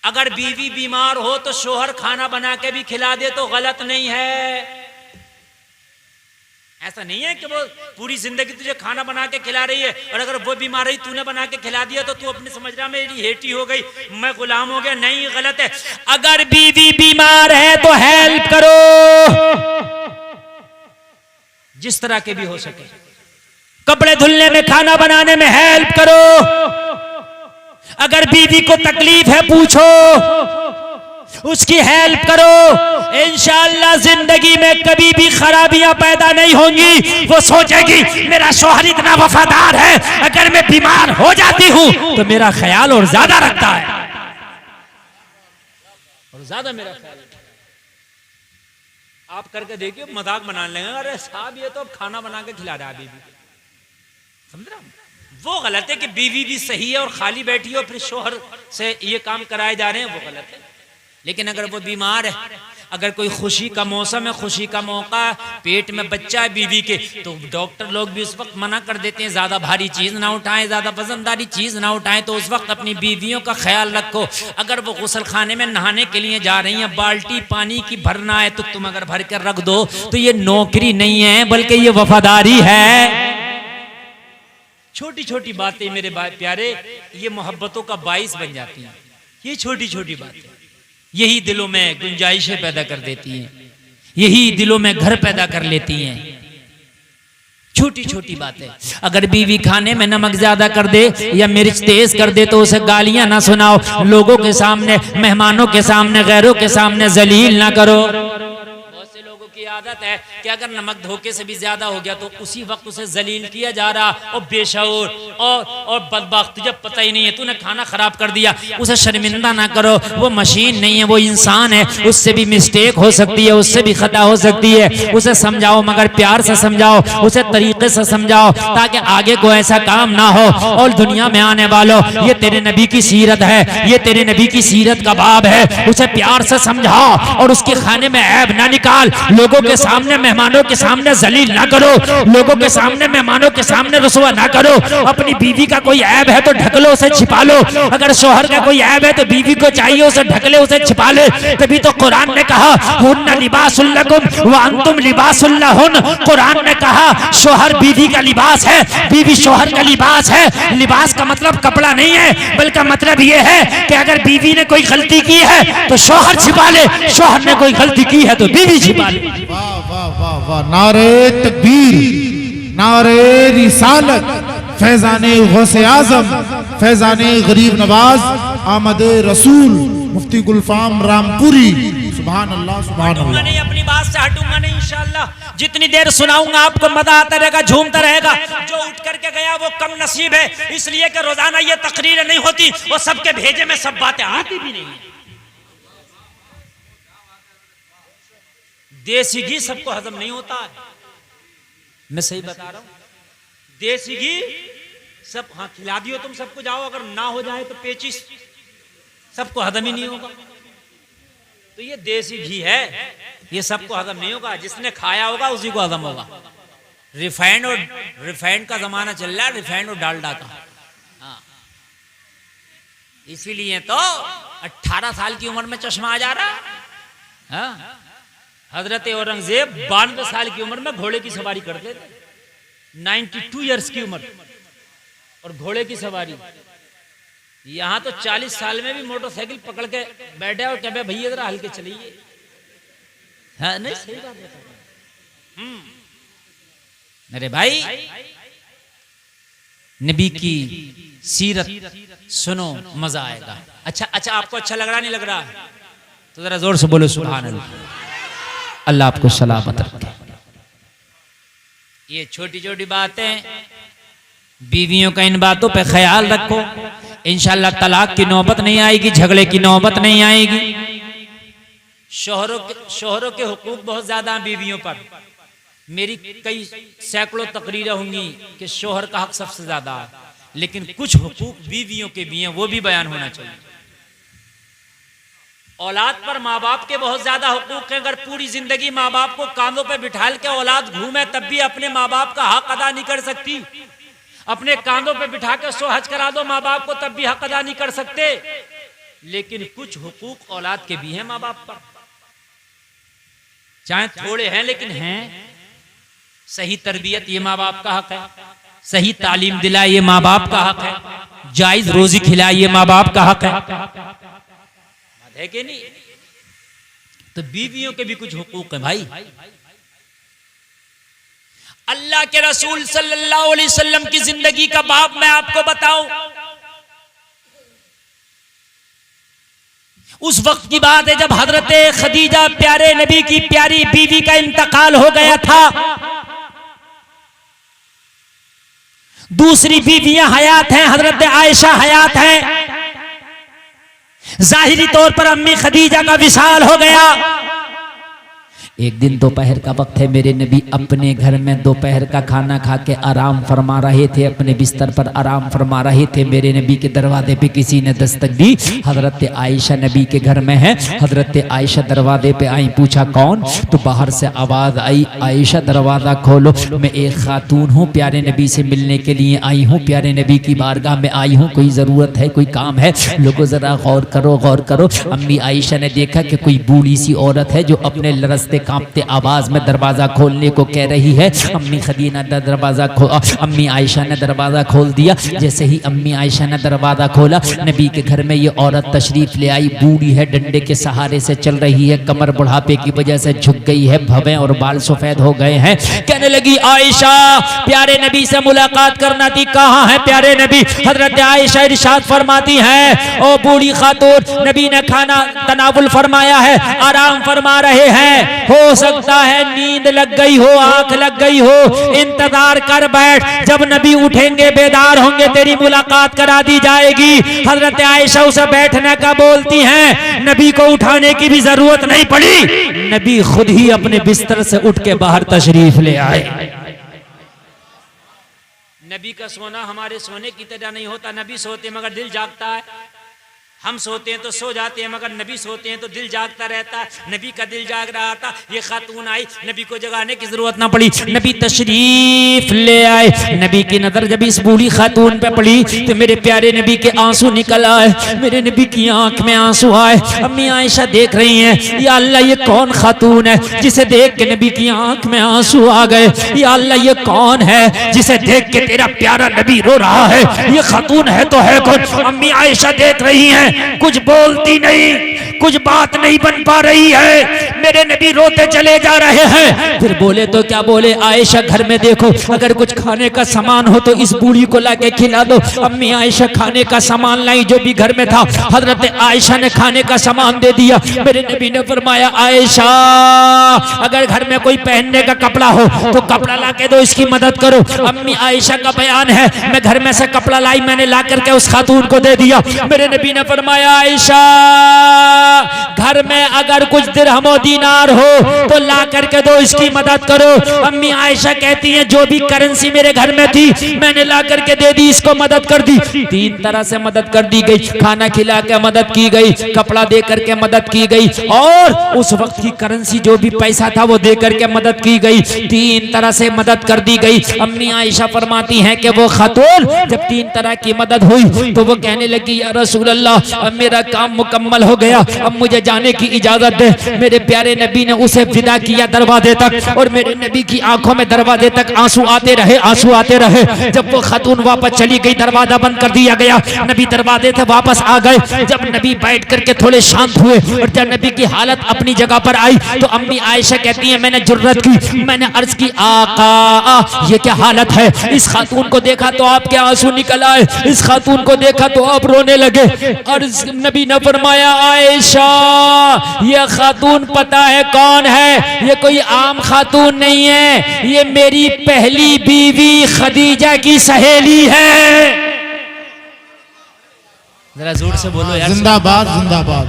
अगर बीवी बीमार हो तो शोहर खाना बना के भी खिला दे तो गलत नहीं है। ऐसा नहीं है कि वो पूरी जिंदगी तुझे खाना बना के खिला रही है, और अगर वो बीमार रही तूने बना के खिला दिया तो तू अपने समझ रहा मेरी हेटी हो गई, मैं गुलाम हो गया। नहीं, गलत है। अगर बीवी बीमार है तो हेल्प करो, जिस तरह के भी हो सके। कपड़े धुलने में, खाना बनाने में हेल्प करो। अगर बीवी को तकलीफ है पूछो, उसकी हेल्प करो। इंशाअल्लाह जिंदगी में कभी भी खराबियां पैदा नहीं होंगी। वो सोचेगी मेरा शौहर इतना वफादार है, अगर मैं बीमार हो जाती हूं तो मेरा ख्याल और ज्यादा रखता है, और ज्यादा मेरा ख्याल। आप करके देखिए, मजाक बनाने लगे, अरे साहब ये तो खाना बना के खिला रहा है बीवी, समझ रहा? वो गलत है कि बीवी भी सही है और खाली बैठी हो फिर शौहर से ये काम कराए जा रहे हैं, वो गलत है। लेकिन अगर वो बीमार है, अगर कोई खुशी का मौसम है, खुशी का मौका, पेट में बच्चा है बीवी के, तो डॉक्टर लोग भी उस वक्त मना कर देते हैं, ज्यादा भारी चीज ना उठाएं, ज्यादा वजनदारी चीज ना उठाएं। तो उस वक्त अपनी बीवियों का ख्याल रखो। अगर वो गुसल खाने में नहाने के लिए जा रही हैं, बाल्टी पानी की भरना है, तो तुम अगर भर कर रख दो तो ये नौकरी नहीं है, बल्कि ये वफादारी है। छोटी छोटी बातें मेरे प्यारे, ये मोहब्बतों का बाइस बन जाती हैं। ये छोटी छोटी बातें यही दिलों में गुंजाइशें पैदा कर देती हैं, यही दिलों में घर पैदा कर लेती हैं। छोटी छोटी बातें। अगर बीवी खाने में नमक ज्यादा कर दे या मिर्च तेज कर दे तो उसे गालियां ना सुनाओ, लोगों के सामने, मेहमानों के सामने, गैरों के सामने जलील ना करो। बहुत से लोगों की आदत है कि अगर नमक धोखे से भी ज्यादा हो गया तो उसी वक्त उसे जलील किया जा रहा, और बेशऊर और बदबख्त, जब पता ही नहीं है तूने खाना खराब कर दिया। उसे शर्मिंदा ना करो, वो मशीन नहीं है, वो इंसान है, उससे भी मिस्टेक हो सकती है, उससे भी खता हो सकती है। उसे समझाओ, मगर प्यार से समझाओ, उसे तरीके से समझाओ ताकि आगे को ऐसा काम ना हो। और दुनिया में आने वालों, ये तेरे नबी की सीरत है, ये तेरे नबी की सीरत का बाब है, उसे प्यार से समझाओ और उसके खाने में ऐब ना निकाल। लोगों के सामने, मेहमानों के सामने जलील ना करो, लोगों के सामने, मेहमानों के सामने रुसवा ना करो। अपनी बीवी का कोई ऐब है तो ढक लो, उसे छिपा लो। अगर शोहर का कोई ऐब है तो बीवी को चाहिए उसे ढक ले, उसे छिपा ले। तभी तो कुरान ने कहा हुन्ना लिबासुल लकुम व अंतुम लिबासुल लहुन। कुरान ने कहा शोहर बीवी का लिबास है, बीवी शोहर का लिबास है। लिबास का मतलब कपड़ा नहीं है, बल्कि मतलब ये है कि अगर बीवी ने कोई गलती की है तो शोहर छिपा ले, शोहर ने कोई गलती की है तो बीवी छिपा ले। वाह वाह वाह वाह, नारे तकबीर, नारे रिसालत, फैजाने गौसे आजम, फैजाने गरीब नवाज, आमद रसूल मुफ्ती गुलफाम रामपुरी। सुभान अल्लाह, सुभान अल्लाह। नहीं, अपनी बात से हटूंगा नहीं इंशाअल्लाह। जितनी देर सुनाऊंगा आपको मजा आता रहेगा, झूमता रहेगा। जो उठ करके गया वो कम नसीब है, इसलिए कि रोजाना ये तकरीरें नहीं होती और सबके भेजे में सब बातें आती भी नहीं है। देसी घी सबको हजम नहीं होता है, मैं सही बता रहा हूं। देसी घी सब, हाँ खिला दियो तुम सबको, जाओ, अगर ना हो जाए तो पेचिस, सबको हजम ही नहीं होगा। तो ये देसी घी है, ये सबको हजम नहीं होगा, जिसने खाया होगा उसी को हजम होगा। रिफाइंड का जमाना चल रहा है, रिफाइंड और डालडा का। हाँ, इसीलिए तो 18 साल की उम्र में चश्मा आ जा रहा। हाँ, हजरत औरंगजेब 92 साल की उम्र में घोड़े की सवारी करते थे, 92 इयर्स की उम्र और घोड़े की सवारी। यहाँ तो 40 साल में भी मोटरसाइकिल पकड़ के बैठे और कहे भैया जरा हल्के चलिए। हाँ, नहीं सही बात है। अरे भाई, नबी की सीरत सुनो, मजा आएगा। अच्छा, आपको अच्छा लग रहा नहीं लग रहा तो जरा जोर से बोलो सुभान अल्लाह। अल्लाह आपको सलामत रखे। ये छोटी छोटी बातें, बीवियों का इन बातों पे ख्याल रखो, इंशाअल्लाह तलाक की नौबत नहीं आएगी, झगड़े की नौबत नहीं आएगी। शोहरों के हुकूक बहुत ज्यादा हैं बीवियों पर। मेरी कई सैकड़ों तकरीरें होंगी कि शोहर का हक सबसे ज्यादा है, लेकिन कुछ हुकूक बीवियों के भी हैं, वो भी बयान होना चाहिए। औलाद पर माँ बाप के बहुत ज्यादा हुकूक हैं। अगर पूरी जिंदगी माँ बाप को कांधों पे बिठाल के औलाद घूमे तब भी अपने माँ बाप का हक अदा नहीं कर सकती। अपने कांधों पे बिठा के 100 हज करा दो माँ बाप को, तब भी हक अदा नहीं कर सकते। लेकिन कुछ हुकूक औलाद के भी हैं माँ बाप पर, चाहे थोड़े हैं लेकिन हैं। सही तरबियत ये माँ बाप का हक है, सही तालीम दिलाए ये माँ बाप का हक है, जायज रोजी खिलाए ये माँ बाप का हक है कि नहीं? तो बीवियों के भी कुछ हुकूक है भाई। अल्लाह के रसूल सल्लल्लाहु अलैहि वसल्लम की जिंदगी का बाब मैं आपको बताऊं। उस वक्त की बात है जब हजरत खदीजा प्यारे नबी की प्यारी बीवी का इंतकाल हो गया था। दूसरी बीवियां हयात हैं, हजरत आयशा हयात हैं। जाहिरी तौर पर अम्मी खदीजा का विशाल हो गया। एक दिन दोपहर का वक्त है, मेरे नबी अपने घर में दोपहर का खाना खा के आराम फरमा रहे थे, अपने बिस्तर पर आराम फरमा रहे थे। मेरे नबी के दरवाजे पे किसी ने दस्तक दी। हजरत आयशा नबी के घर में है। हजरत आयशा दरवाजे पे आई, पूछा कौन? तो बाहर से आवाज आई, आयशा दरवाजा खोलो, मैं एक खातून हूँ, प्यारे नबी से मिलने के लिए आई हूँ, प्यारे नबी की बारगाह में आई हूँ, कोई जरूरत है, कोई काम है? लोगों जरा गौर करो, गौर करो। अम्मी आयशा ने देखा कि कोई बूढ़ी सी औरत है जो अपने लरसते कांपते आवाज में दरवाजा खोलने को कह रही है। अम्मी खदीजा ने अम्मी आयशा ने दरवाजा खोल दिया। जैसे ही अम्मी आयशा ने दरवाजा खोला, नबी के घर में ये औरत तशरीफ ले आई। बूढ़ी है, डंडे के सहारे से चल रही है, कमर बुढ़ापे की वजह से झुक गई है, भवें और बाल सफेद हो गए हैं। कहने लगी, आयशा प्यारे नबी से मुलाकात करना थी, कहाँ है प्यारे नबी? हजरत आयशा इरशाद फरमाती हैं, ओ बूढ़ी खातून, नबी ने खाना तनावुल फरमाया है, आराम फरमा रहे हैं, हो सकता है नींद लग गई हो, आंख लग गई हो, इंतजार कर बैठ, जब नबी उठेंगे बेदार होंगे तेरी मुलाकात करा दी जाएगी। हजरत आयशा उसे बैठने का बोलती हैं, नबी को उठाने की भी जरूरत नहीं पड़ी, नबी खुद ही अपने बिस्तर से उठ के बाहर तशरीफ ले आए। नबी का सोना हमारे सोने की तरह नहीं होता। नबी सोते मगर दिल जागता है, हम सोते हैं तो सो जाते हैं, मगर नबी सोते हैं तो दिल जागता रहता है। नबी का दिल जाग रहा था, ये खातून आई, नबी को जगाने की जरूरत ना पड़ी, नबी तशरीफ ले आए। नबी की नजर जब इस बूढ़ी खातून पे पड़ी तो मेरे प्यारे नबी के आंसू निकल आए, मेरे नबी की आंख में आंसू आए। अम्मी आयशा देख रही हैं, या अल्लाह ये कौन खातून है जिसे देख के नबी की आंख में आंसू आ गए? या अल्लाह ये कौन है जिसे देख के तेरा प्यारा नबी रो रहा है? ये खातून है तो है कौन? अम्मी आयशा देख रही हैं, कुछ बोलती नहीं, कुछ बात नहीं बन पा रही है। मेरे नबी रोते चले जा रहे हैं। फिर बोले तो क्या बोले, आयशा घर में देखो, अगर कुछ खाने का सामान हो तो इस बूढ़ी को लाके खिला दो। अम्मी आयशा खाने का सामान लाई जो भी घर में था। हजरत आयशा ने खाने का सामान दे दिया। मेरे नबी ने फरमाया, आयशा अगर घर में कोई पहनने का कपड़ा हो तो कपड़ा लाके दो, इसकी मदद करो। अम्मी आयशा का बयान है, मैं घर में से कपड़ा लाई, मैंने ला करके उस खातून को दे दिया। मेरे नबी ने फरमाया, आयशा घर में अगर कुछ दिरहम दीनार हो तो ला करके दो, इसकी मदद करो। अम्मी आयशा कहती हैं, जो भी करेंसी मेरे घर में थी मैंने ला करके दे दी, इसको मदद कर दी। तीन तरह से मदद कर दी गई, खाना खिला के मदद की गई, कपड़ा दे करके मदद की गई, और उस वक्त की करेंसी जो भी पैसा था वो दे करके मदद की गई। तीन तरह से मदद कर दी गई। अम्मी आयशा फरमाती हैं कि वो खातून जब तीन तरह की मदद हुई तो वो कहने लगी, या रसूल अल्लाह, अब मेरा काम मुकम्मल हो गया, अब मुझे जाने की इजाजत दे। मेरे प्यारे नबी ने उसे विदा किया दरवाजे तक, और मेरे नबी की आंखों में दरवाजे तक आंसू आते रहे, आंसू आते रहे। जब वो खातून वापस चली गई, दरवाजा बंद कर दिया गया, नबी दरवाजे से वापस आ गए। जब नबी बैठ करके थोड़े शांत हुए और जब नबी की हालत अपनी जगह पर आई तो अम्मी आयशा कहती है, मैंने जुर्रत की, मैंने अर्ज की, आका ये क्या हालत है? इस खातून को देखा तो आपके आंसू निकल आए, इस खातून को देखा तो आप रोने लगे। और नबी ने फरमाया, आयशा ये खातून पता है कौन है? ये कोई आम खातून नहीं है, ये मेरी पहली बीवी खदीजा की सहेली है। जरा जोर से बोलो यार, जिंदाबाद जिंदाबाद।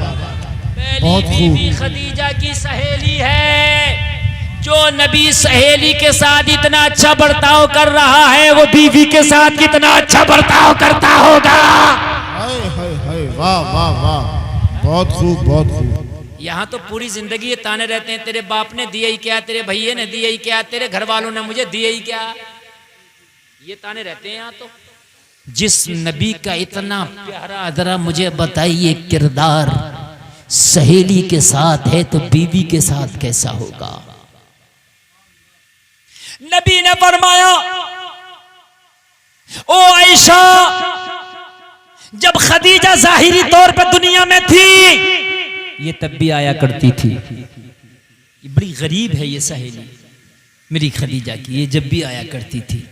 बहुत पहली बीवी खदीजा की सहेली है। जो नबी सहेली के साथ इतना अच्छा बर्ताव कर रहा है, वो बीवी के साथ कितना अच्छा बर्ताव करता होगा। वाह वाह वाह, बहुत खूब बहुत खूब। यहाँ तो पूरी जिंदगी ये ताने रहते हैं, तेरे बाप ने दिया ही क्या, तेरे भैया ने दिया ही क्या, तेरे घर वालों ने मुझे दिया ही क्या, ये ताने रहते हैं यहाँ तो। जिस नबी का इतना प्यारा, जरा मुझे बताइए किरदार सहेली के साथ है तो बीवी के साथ कैसा होगा? नबी ने फरमाया, ओ आयशा, जब खदीजा जाहिरी तौर पर दुनिया में थी ये तब भी आया करती थी। ये बड़ी गरीब है ये सहेली मेरी खदीजा की, ये जब भी आया करती थी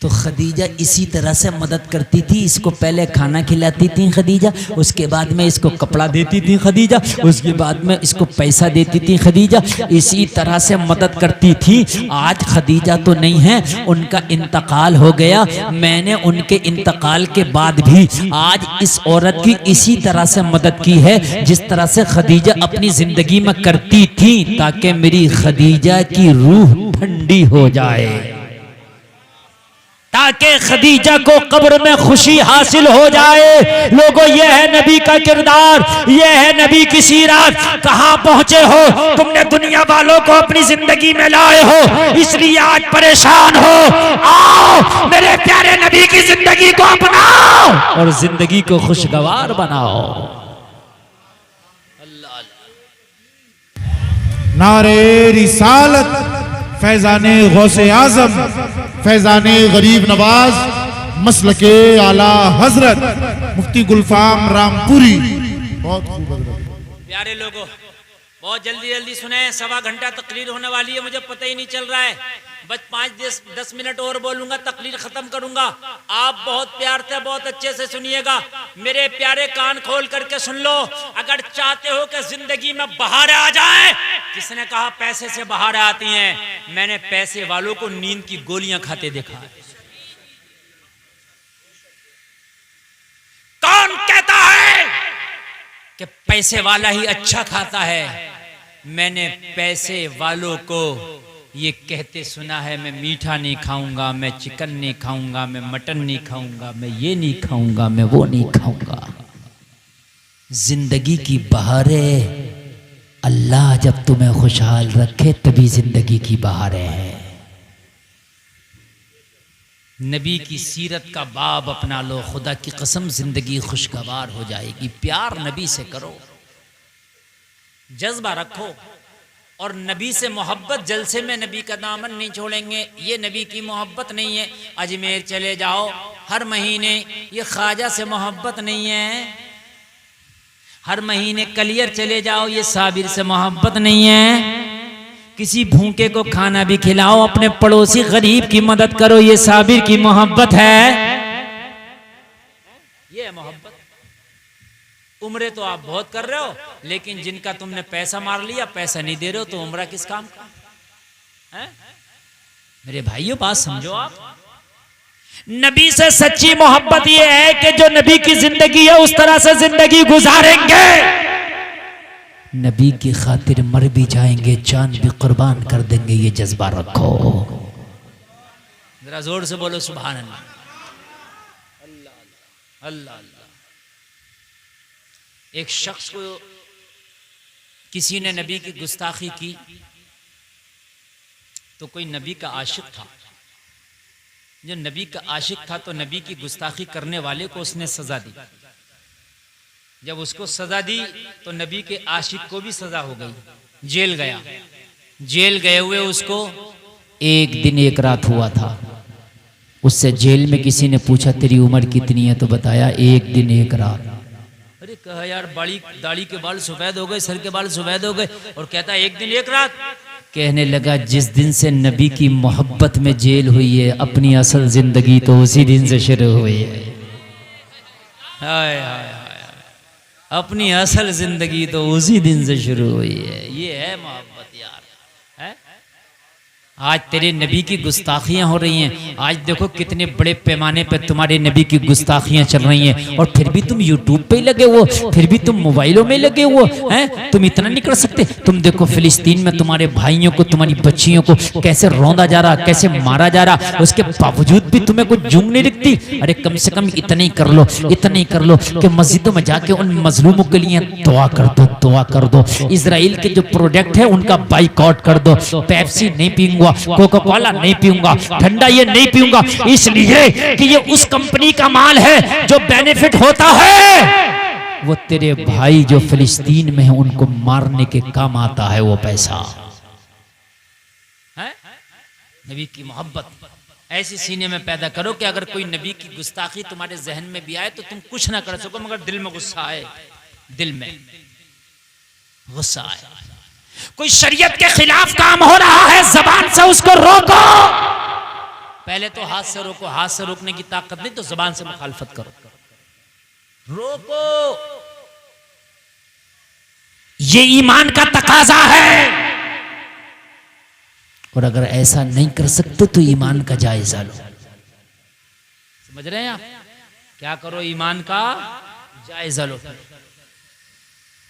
तो खदीजा इसी तरह से मदद करती थी। इसको पहले खाना खिलाती थी खदीजा, उसके बाद में इसको कपड़ा देती थी खदीजा, उसके बाद में इसको पैसा देती थी खदीजा, इसी तरह से मदद करती थी। आज खदीजा तो नहीं है, उनका इंतकाल हो गया। मैंने उनके इंतकाल के बाद भी आज इस औरत की इसी तरह से मदद की है जिस तरह से खदीजा अपनी जिंदगी में करती थी, ताकि मेरी खदीजा की रूह ठंडी हो जाए, ताकि खदीजा को कब्र में खुशी हासिल हो जाए। लोगों, यह है नबी का किरदार, यह है नबी की सीरत। कहां पहुंचे हो? तुमने दुनिया वालों को अपनी जिंदगी में लाए हो, इसलिए आज परेशान हो। आओ मेरे प्यारे नबी की जिंदगी को अपनाओ और जिंदगी को खुशगवार बनाओ। नारे रिसालत, फैजाने गौसे आजम, फैजाने गरीब नवाज, मसलके आला हजरत मुफ्ती गुलफाम रामपुरी। बहुत खूब हजरत। प्यारे लोगों, बहुत जल्दी जल्दी सुने, 1.25 घंटा तकरीर होने वाली है, मुझे पता ही नहीं चल रहा है। बस 5-10 मिनट और बोलूंगा, तकरीर खत्म करूंगा। आप बहुत प्यार से बहुत अच्छे से सुनिएगा, मेरे प्यारे कान खोल करके सुन लो। अगर चाहते हो कि जिंदगी में बहार आ जाए, किसने कहा पैसे से बहार आती हैं? मैंने पैसे वालों को नींद की गोलियां खाते देखा है। कौन कहता है कि पैसे वाला ही अच्छा खाता है? मैंने पैसे वालों को ये कहते सुना है, मैं मीठा नहीं खाऊंगा, मैं चिकन नहीं खाऊंगा, मैं मटन नहीं खाऊंगा, मैं ये नहीं खाऊंगा, मैं वो नहीं खाऊंगा। जिंदगी की बहारें अल्लाह जब तुम्हें खुशहाल रखे तभी जिंदगी की बहारें हैं। नबी की सीरत का बाब अपना लो, खुदा की कसम जिंदगी खुशगवार हो जाएगी। प्यार नबी से करो, जज्बा रखो, और नबी से मोहब्बत। जलसे में नबी का दामन नहीं छोड़ेंगे, ये नबी की मोहब्बत नहीं है। अजमेर चले जाओ हर महीने, ये ख्वाजा से मोहब्बत नहीं है। हर महीने कलियर चले जाओ, ये साबिर से मोहब्बत नहीं है। किसी भूखे को खाना भी खिलाओ, अपने पड़ोसी गरीब की मदद करो, ये साबिर की मोहब्बत है। ये है मोहब्बत। उम्रे तो आप बहुत कर रहे हो, लेकिन जिनका तुमने पैसा मार लिया, पैसा नहीं दे रहे हो, तो उम्रा किस काम का है? मेरे भाइयों बात समझो आप। नबी से सच्ची मोहब्बत यह है कि जो नबी की जिंदगी है उस तरह से जिंदगी गुजारेंगे। नबी की खातिर मर भी जाएंगे, जान भी कुर्बान कर देंगे, ये जज्बा रखो। जरा जोर से बोलो सुभान अल्लाह। अल्लाह अल्लाह। एक शख्स को किसी ने नबी की गुस्ताखी की, तो कोई नबी का आशिक था। जो नबी का आशिक था तो नबी की गुस्ताखी करने वाले को उसने सजा दी। जब उसको सजा दी तो नबी के आशिक को भी सजा हो गई, जेल गया। जेल गए हुए उसको 1 दिन 1 रात हुआ था। उससे जेल में किसी ने पूछा तेरी उम्र कितनी है, तो बताया 1 दिन 1 रात। अरे कहा यार दाढ़ी के बाल सफेद हो गए, सर के बाल सफेद हो गए, और कहता 1 दिन 1 रात। कहने लगा जिस दिन से नबी की मोहब्बत में जेल हुई है, अपनी असल जिंदगी तो उसी दिन से शुरू हुई है। हाय हाय हाय, अपनी असल जिंदगी तो उसी दिन से शुरू हुई है। ये है मोहब्बत यार, है? आज तेरे नबी की गुस्ताखियां हो रही हैं। आज देखो कितने बड़े पैमाने पे तुम्हारे नबी की गुस्ताखियां चल रही हैं, और फिर भी तुम यूट्यूब पे लगे हो, फिर भी तुम मोबाइलों में लगे हो हैं। तुम इतना नहीं कर सकते? तुम देखो फिलिस्तीन में तुम्हारे भाइयों को, तुम्हारी बच्चियों को कैसे रौंदा जा रहा, कैसे मारा जा रहा, उसके बावजूद भी तुम्हें कुछ जूंग नहीं दिखती। अरे कम से कम इतना ही कर लो, इतना ही कर लो कि मस्जिदों में जाके उन मजलूमों के लिए दुआ कर दो, दुआ कर दो। इजराइल के जो प्रोडक्ट है उनका बाइकआउट कर दो। पेप्सी नहीं पीऊंगा, कोका कोला नहीं पीऊंगा, ठंडा ये नहीं पीऊंगा, इसलिए कि ये उस कंपनी का माल है जो बेनिफिट होता है वो तेरे भाई जो फिलिस्तीन में है उनको मारने के काम आता है वो पैसा है। नबी की मोहब्बत ऐसी सीने में पैदा करो कि अगर कोई नबी की गुस्ताखी तुम्हारे जहन में भी आए तो तुम कुछ ना कर सको, मगर दिल में गुस्सा आए, दिल में गुस्सा आए। कोई शरीयत के खिलाफ काम हो रहा है, जबान से उसको रोको। पहले तो हाथ से रोको, हाथ से रोकने की ताकत नहीं तो जबान से मुखालफत करो, रोको। ये ईमान का तकाजा है, और अगर ऐसा नहीं कर सकते तो ईमान का जायजा लो। समझ रहे हैं आप? क्या करो? ईमान का जायजा लो।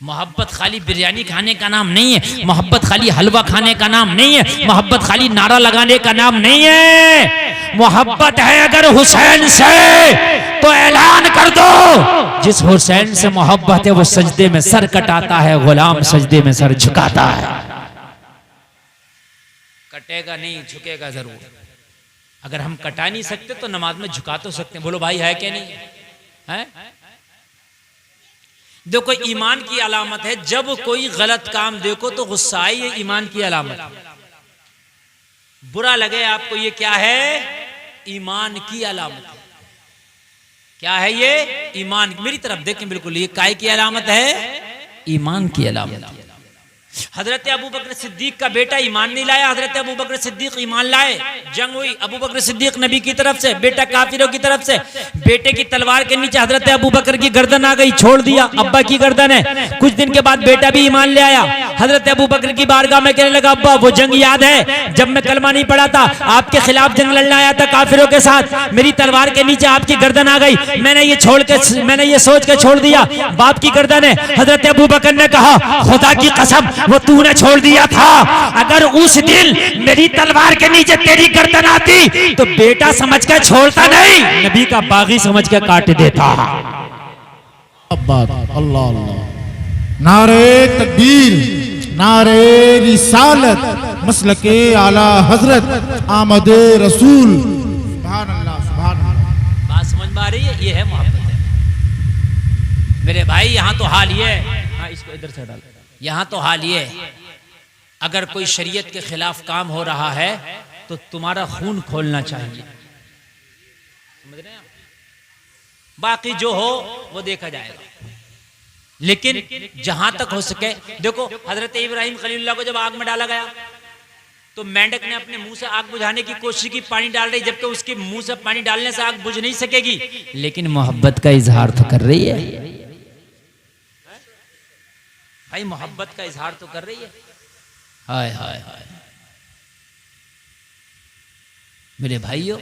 मोहब्बत खाली बिरयानी खाने का नाम नहीं है, मोहब्बत खाली हलवा खाने का नाम नहीं है, मोहब्बत खाली नारा लगाने का नाम नहीं है। मोहब्बत है अगर हुसैन से तो ऐलान कर दो, जिस हुसैन से मोहब्बत है वो सजदे में सर कटाता है, गुलाम सजदे में सर झुकाता है। कटेगा नहीं, झुकेगा जरूर। अगर हम कटा नहीं सकते तो नमाज में झुका तो सकते हैं। बोलो भाई है क्या नहीं है? देखो ईमान की अलामत है, जब कोई गलत काम देखो तो गुस्सा आए, ये ईमान की अलामत है। बुरा लगे आपको, ये क्या है? ईमान की अलामत है। क्या है ये? ईमान। मेरी तरफ देखें, बिल्कुल ये काय की अलामत है? ईमान की अलामत है। हजरत अबू बकर सिद्दीक का बेटा ईमान नहीं लाया, हजरत अबू बकर सिद्दीक ईमान लाए। जंग हुई, अबू बकर सिद्दीक नबी की तरफ से, बेटा काफिरों की तरफ से। बेटे की तलवार के नीचे हजरत अबू बकर की गर्दन आ गई, छोड़ दिया, अब्बा की गर्दन है। कुछ दिन के बाद बेटा भी ईमान ले आया। हजरत अबू बकर की बारगाह में कहने लगा, अब्बा वो जंग याद है जब मैं कलमा नहीं पढ़ा था, आपके खिलाफ जंग लड़ना आया था काफिरों के साथ, मेरी तलवार के नीचे आपकी गर्दन आ गई, मैंने ये सोच के छोड़ दिया बाप की गर्दन है। हजरत अबू बकर ने कहा, खुदा की कसम वो तूने छोड़ दिया था, अगर उस दिन मेरी तलवार के नीचे तेरी गर्दन आती तो बेटा समझ के छोड़ता नहीं, नबी का बागी समझ के काट देता। अल्लाह अल्लाह। नारे तकबीर, नारे रिसालत, मसलके आला हजरत आमद रसूल। सुभान अल्लाह, सुभान अल्लाह। बात समझ में आ रही है? ये है मोहब्बत है मेरे भाई। यहाँ तो हाल ये है, हाँ इसको इधर से डाल, यहाँ तो हाल ये है, अगर कोई शरीयत के खिलाफ काम हो रहा है तो तुम्हारा खून खोलना चाहिए, समझ रहे हैं? बाकी जो हो वो देखा जाएगा, लेकिन जहां तक हो सके। देखो हजरत इब्राहिम खलीलुल्लाह को जब आग में डाला गया तो मेंढक ने अपने मुंह से आग बुझाने की कोशिश की, पानी डाल रही, जबकि उसके मुंह से पानी डालने से आग बुझ नहीं सकेगी, लेकिन मोहब्बत का इजहार तो कर रही है भाई, मोहब्बत का इजहार तो कर रही है। हाय हाय हाय मेरे भाइयों,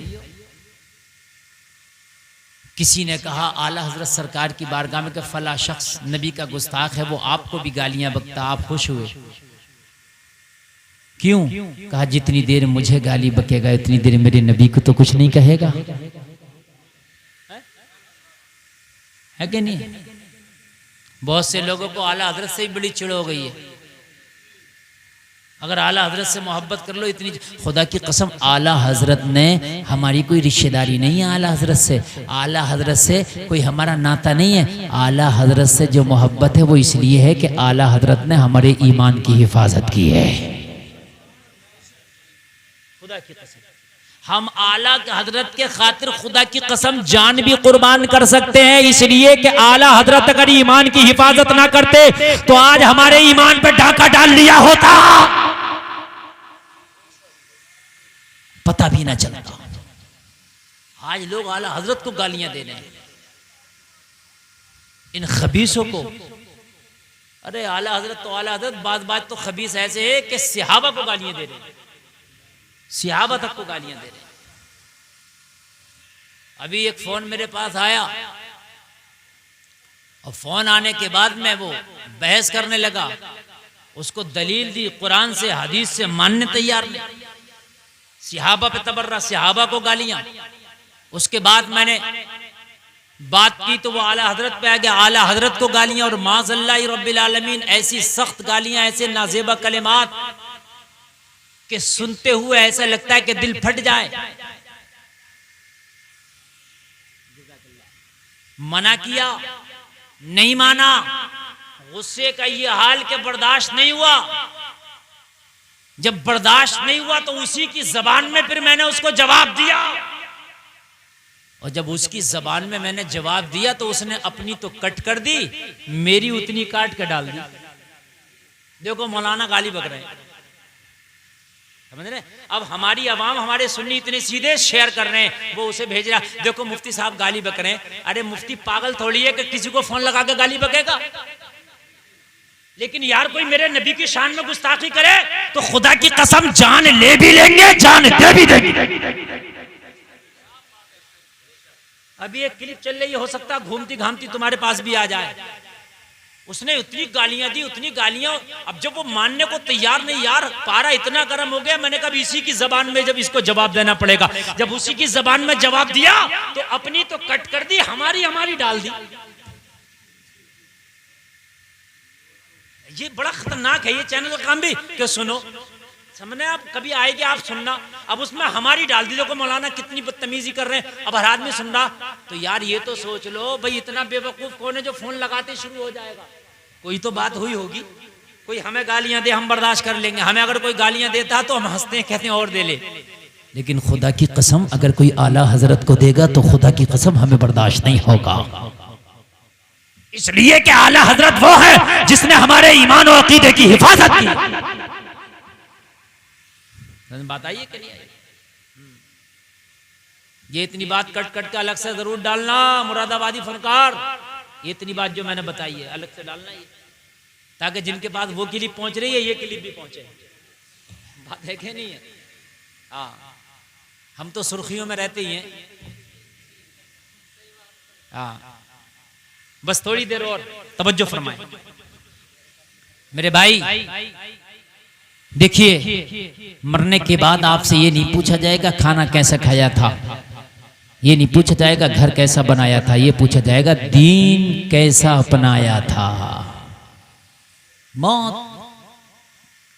किसी ने कहा आला हजरत सरकार की बारगाह में कि फला शख्स नबी का गुस्ताख है, वो आपको भी गालियां बकता, आप खुश हुए क्यों? कहा जितनी देर मुझे गाली बकेगा इतनी देर मेरे नबी को तो कुछ नहीं कहेगा, है कि नहीं? बहुत से लोगों को आला हजरत से ही बड़ी चिड़ हो गई है। अगर आला हजरत से मोहब्बत कर लो इतनी, खुदा की कसम आला हजरत ने हमारी कोई रिश्तेदारी नहीं है, आला हजरत से, आला हजरत से कोई हमारा नाता नहीं है। आला हजरत से जो मोहब्बत है वो इसलिए है कि आला हजरत ने हमारे ईमान की हिफाजत की है। खुदा की कसम हम आला हजरत के खातिर खुदा की कसम जान भी कुर्बान कर सकते हैं, इसलिए कि आला हजरत अगर ईमान की हिफाजत ना करते तो आज हमारे ईमान पर डाका डाल लिया होता, पता भी ना चलता। आज लोग आला हजरत को गालियां दे रहे हैं, इन खबीसों को। अरे आला हजरत तो आला हजरत, बात तो खबीस ऐसे है कि सहाबा को गालियां दे रहे हैं, सहाबा तक को गालियां दे रहे हैं। अभी एक फोन मेरे पास आया और फोन आने के बाद मैं वो बहस करने लगा, उसको दलील दी, कुरान से हदीस से मानने तैयार नहीं, सहाबा पे तबर्रा, सहाबा को गालियां। उसके बाद मैंने बात की तो वो आला हजरत पे आ गया, आला हजरत को गालियां, और माज़ल्लाहि रब्बिल आलमीन ऐसी सख्त गालियां, ऐसे नाजेबा कलिमात कि सुनते हुए ऐसा लगता है कि दिल फट जाए। मना किया, नहीं माना, गुस्से का ये हाल के बर्दाश्त नहीं हुआ। जब बर्दाश्त नहीं हुआ तो उसी की जबान में फिर मैंने उसको जवाब दिया, और जब उसकी जबान में मैंने जवाब दिया तो उसने अपनी तो कट कर दी, मेरी उतनी काट के डाल दी। देखो मौलाना गाली बक रहे हैं, समझ रहे? अब हमारी आवाम, हमारे सुन्नी इतने सीधे शेयर कर रहे हैं, वो उसे भेज रहा, देखो मुफ्ती साहब गाली बक रहे हैं। अरे मुफ्ती पागल थोड़ी है कि किसी को फोन लगा के गाली बकेगा। लेकिन यार कोई मेरे नबी की शान में गुस्ताखी करे तो खुदा की कसम जान ले भी लेंगे, जान दे भी देंगे। अभी एक क्लिप चल रही है, हो सकता है घूमती घामती तुम्हारे पास भी आ जाए। उसने उतनी गालियां दी, उतनी गालियां। अब जब वो मानने को तैयार नहीं, यार पारा इतना गर्म हो गया, मैंने कहा इसी की जबान में जब इसको जवाब देना पड़ेगा। जब उसी की जबान में जवाब दिया तो अपनी तो कट कर दी, हमारी डाल दी। ये बड़ा खतरनाक है ये चैनल का काम भी कि सुनो सामने आप कभी आएगी आप सुनना, अब उसमें हमारी डाल दी, देखो मौलाना कितनी बदतमीजी कर रहे हैं, अब हर आदमी सुन रहा, तो यार ये तो सोच लो भाई इतना बेवकूफ कौन है जो फोन लगाते शुरू हो जाएगा। कोई तो बात हुई होगी, कोई हमें गालियां दे हम बर्दाश्त कर लेंगे, हमें अगर कोई गालियां देता तो हम हंसते हैं, कहते हैं और दे ले, लेकिन खुदा की कसम अगर कोई आला हजरत को देगा तो खुदा की कसम हमें बर्दाश्त नहीं होगा। इसलिए कि आला हजरत वो है जिसने हमारे ईमान और अकीदे की हिफाजत की। बात आई है कि नहीं आई? ये इतनी बात कट कट के अलग से जरूर डालना मुरादाबादी फनकार, ये इतनी बात जो मैंने बताई है अलग से डालना ये, ताकि जिनके पास वो क्लिप पहुंच रही है ये क्लिप भी पहुंचे। बात है कि नहीं है? हाँ, हम तो सुर्खियों में रहते ही हैं। हाँ, बस थोड़ी देर और तवज्जो फरमाएं मेरे भाई। देखिए, मरने के बाद आपसे ये नहीं पूछा जाएगा खाना कैसा खाया था, ये नहीं पूछा जाएगा घर कैसा बनाया था, ये पूछा जाएगा दीन कैसा अपनाया था। मौत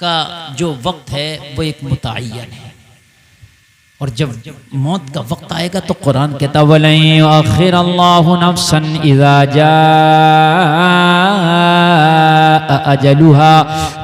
का जो वक्त है वो एक मुतय्यन है, और जब मौत का वक्त आएगा तो कुरान कहता वलन आखिर अल्लाहु नफ्सन इज़ा जाअ अजलुहा,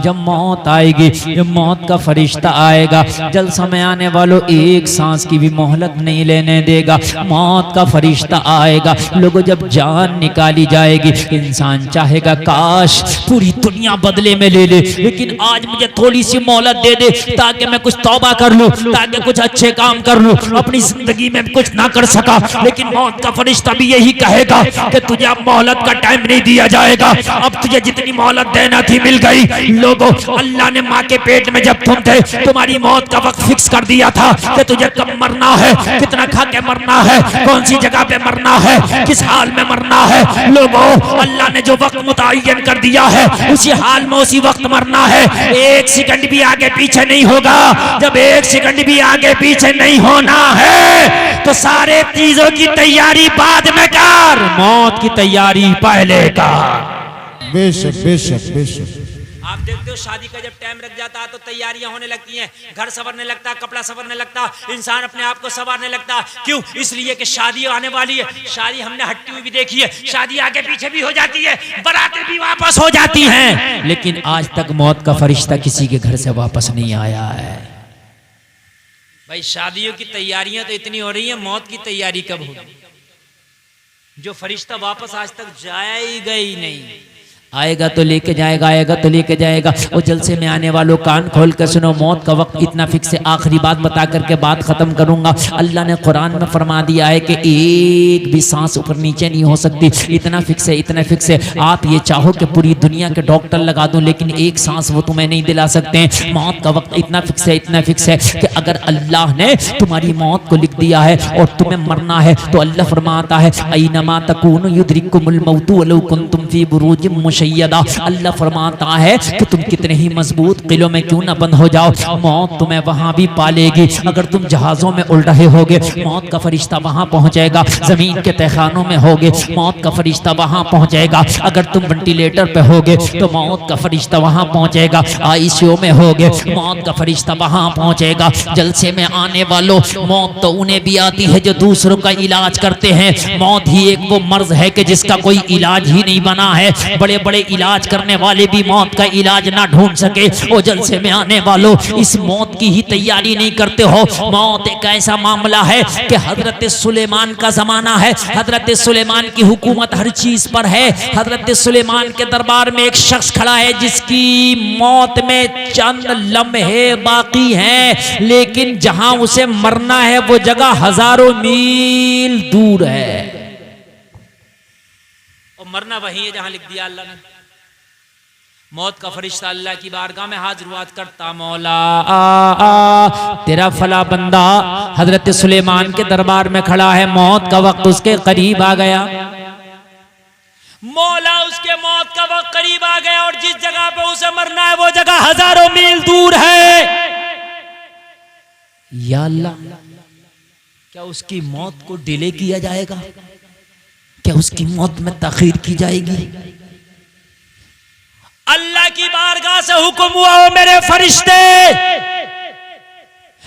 जब मौत आएगी, जब मौत का फरिश्ता आएगा, जल समय आने वालों एक सांस की भी मोहलत नहीं लेने देगा। मौत का फरिश्ता आएगा, लोगों जब जान निकाली जाएगी, इंसान चाहेगा काश पूरी दुनिया बदले में ले ले, लेकिन आज मुझे थोड़ी सी मोहलत दे दे ताकि मैं कुछ तौबा कर लूं, ताकि कुछ अच्छे काम कर लूं, अपनी जिंदगी में कुछ ना कर सका। लेकिन मौत का फरिश्ता भी यही कहेगा कि तुझे अब मोहलत का टाइम नहीं दिया जाएगा, अब तुझे जितनी मोहलत देना थी मिल गई। लोगों, अल्लाह ने माँ के पेट में जब तुम थे तुम्हारी मौत का वक्त फिक्स कर दिया था कि तुझे कब मरना है, कितना खा के मरना है, कौन सी जगह पे मरना है, किस हाल में मरना है। लोगों, अल्लाह ने जो वक्त मुतय्यन कर दिया है उसी हाल में उसी वक्त मरना है, एक सेकंड भी आगे पीछे नहीं होगा। जब एक सेकंड भी आगे पीछे नहीं होना है तो सारे चीजों की तैयारी बाद में कर, मौत की तैयारी पहले कर। बेशक बेशक बेशक। आप देखते हो शादी का जब टाइम लग जाता है तो तैयारियां होने लगती हैं, घर संवरने लगता है, कपड़ा संवरने लगता, इंसान अपने आप को संवारने लगता। क्यों? इसलिए कि शादी आने वाली है। शादी हमने हटती हुई भी देखी है, शादी आगे पीछे भी हो जाती है, बारातें भी वापस हो जाती हैं, लेकिन आज तक मौत का फरिश्ता किसी के घर से वापस नहीं आया है। भाई शादियों की तैयारियां तो इतनी हो रही है, मौत की तैयारी कब होगी? जो फरिश्ता वापस आज तक जाएगा ही नहीं। आएगा तो लेके जाएगा, आएगा तो लेके जाएगा। वो जलसे में आने वालों कान खोल कर सुनो, मौत का वक्त इतना फिक्स है। आखिरी बात बता करके बात खत्म करूंगा। अल्लाह ने कुरान में फरमा दिया है कि एक भी सांस ऊपर नीचे नहीं हो सकती, इतना फिक्स है, इतना फिक्स है। आप ये चाहो कि पूरी दुनिया के डॉक्टर लगा दूं लेकिन एक सांस वो तुम्हें नहीं दिला सकते हैं। मौत का वक्त इतना फिक्स है, इतना फिक्स है कि अगर अल्लाह ने तुम्हारी मौत को लिख दिया है और तुम्हें मरना है तो अल्लाह फरमाता है ऐनमा तकूनु युद्रिकुमुल मौतु वलौ कुंतुम फी बुरूजिम मुशय्यदा। अल्लाह फरमाता है कि तुम कितने ही मजबूत किलों में क्यों ना बंद हो जाओ, मौत तुम्हें वहां भी पालेगी। अगर तुम जहाजों में उड़ रहे होगे, मौत का फरिश्ता वहां पहुंचेगा। जमीन के तहखानों में होगे, मौत का फरिश्ता वहां पहुंचेगा। अगर तुम वेंटिलेटर पे होगे तो मौत का फरिश्ता वहां पहुंचेगा। आईसीयू में होगे, मौत का फरिश्ता वहां पहुंचेगा। जलसे में आने वालों, मौत तो उन्हें भी आती है जो दूसरों का इलाज करते हैं। मौत ही एक वो मर्ज है कि जिसका कोई इलाज ही नहीं बना है। बड़े बड़े इलाज करने वाले भी मौत का इलाज ना ढूंढ सके। वो जलसे में आने वालों, इस मौत की ही तैयारी नहीं करते हो। मौत एक ऐसा मामला है कि हजरत सुलेमान का जमाना है। हजरत सुलेमान की हुकूमत हर चीज पर है। हजरत सुलेमान के दरबार में एक शख्स खड़ा है जिसकी मौत में चंद लम्हे बाकी हैं, लेकिन जहां उसे मरना है वो जगह हजारों मील दूर है। और मरना वही है जहां लिख दिया अल्लाह ने। मौत का फरिश्ता अल्लाह की बारगाह में हाजिर हुआ करता, मौला तेरा फला बंदा हजरत सुलेमान के दरबार में खड़ा है, मौत का वक्त उसके करीब आ गया। मौला उसके मौत का वक्त करीब आ गया और जिस जगह पे उसे मरना है वो जगह हजारों मील दूर है। या अल्लाह, क्या उसकी मौत को डिले किया जाएगा? क्या उसकी मौत में ताखीर की जाएगी? अल्लाह की बारगाह से हुक्म हुआ, ओ मेरे फरिश्ते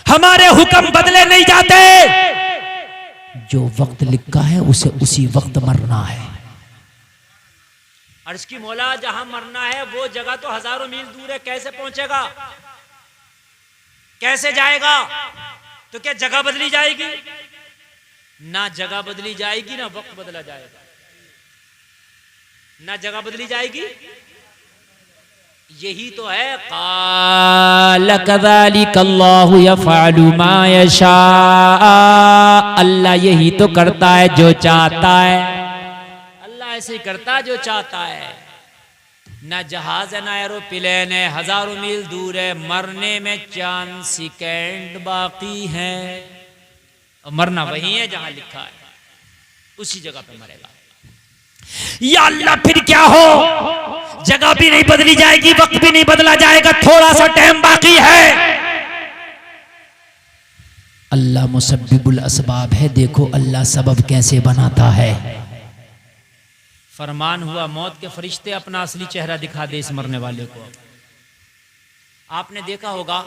हमारे हुक्म बदले नहीं जाते। जो वक्त लिखा है उसे उसी वक्त मरना है। अर्ज की मौला, जहां मरना है वो जगह तो हजारों मील दूर है, कैसे पहुंचेगा, कैसे जाएगा? तो क्या जगह बदली जाएगी? ना जगह बदली जाएगी, ना वक्त बदला जाएगा। ना जगह बदली जाएगी, यही तो है क़ाल कज़ालिकल्लाहु यफ़अलु मा यशा। अल्लाह यही तो करता है जो चाहता है। अल्लाह ऐसे ही करता है जो चाहता है। ना जहाज है, ना एरोप्लेन है, हजारों मील दूर है, मरने में चंद सेकंड बाकी है। और मरना वही है जहां लिखा है, उसी जगह पे मरेगा। या अल्लाह, फिर क्या हो? जगह भी नहीं बदली जाएगी, वक्त भी नहीं बदला जाएगा, थोड़ा सा टाइम बाकी है। अल्लाह मुसब्बिबुल असबाब है। देखो अल्लाह सबब कैसे बनाता है। फरमान हुआ मौत के फरिश्ते अपना असली चेहरा दिखा दे इस मरने वाले को। आपने देखा होगा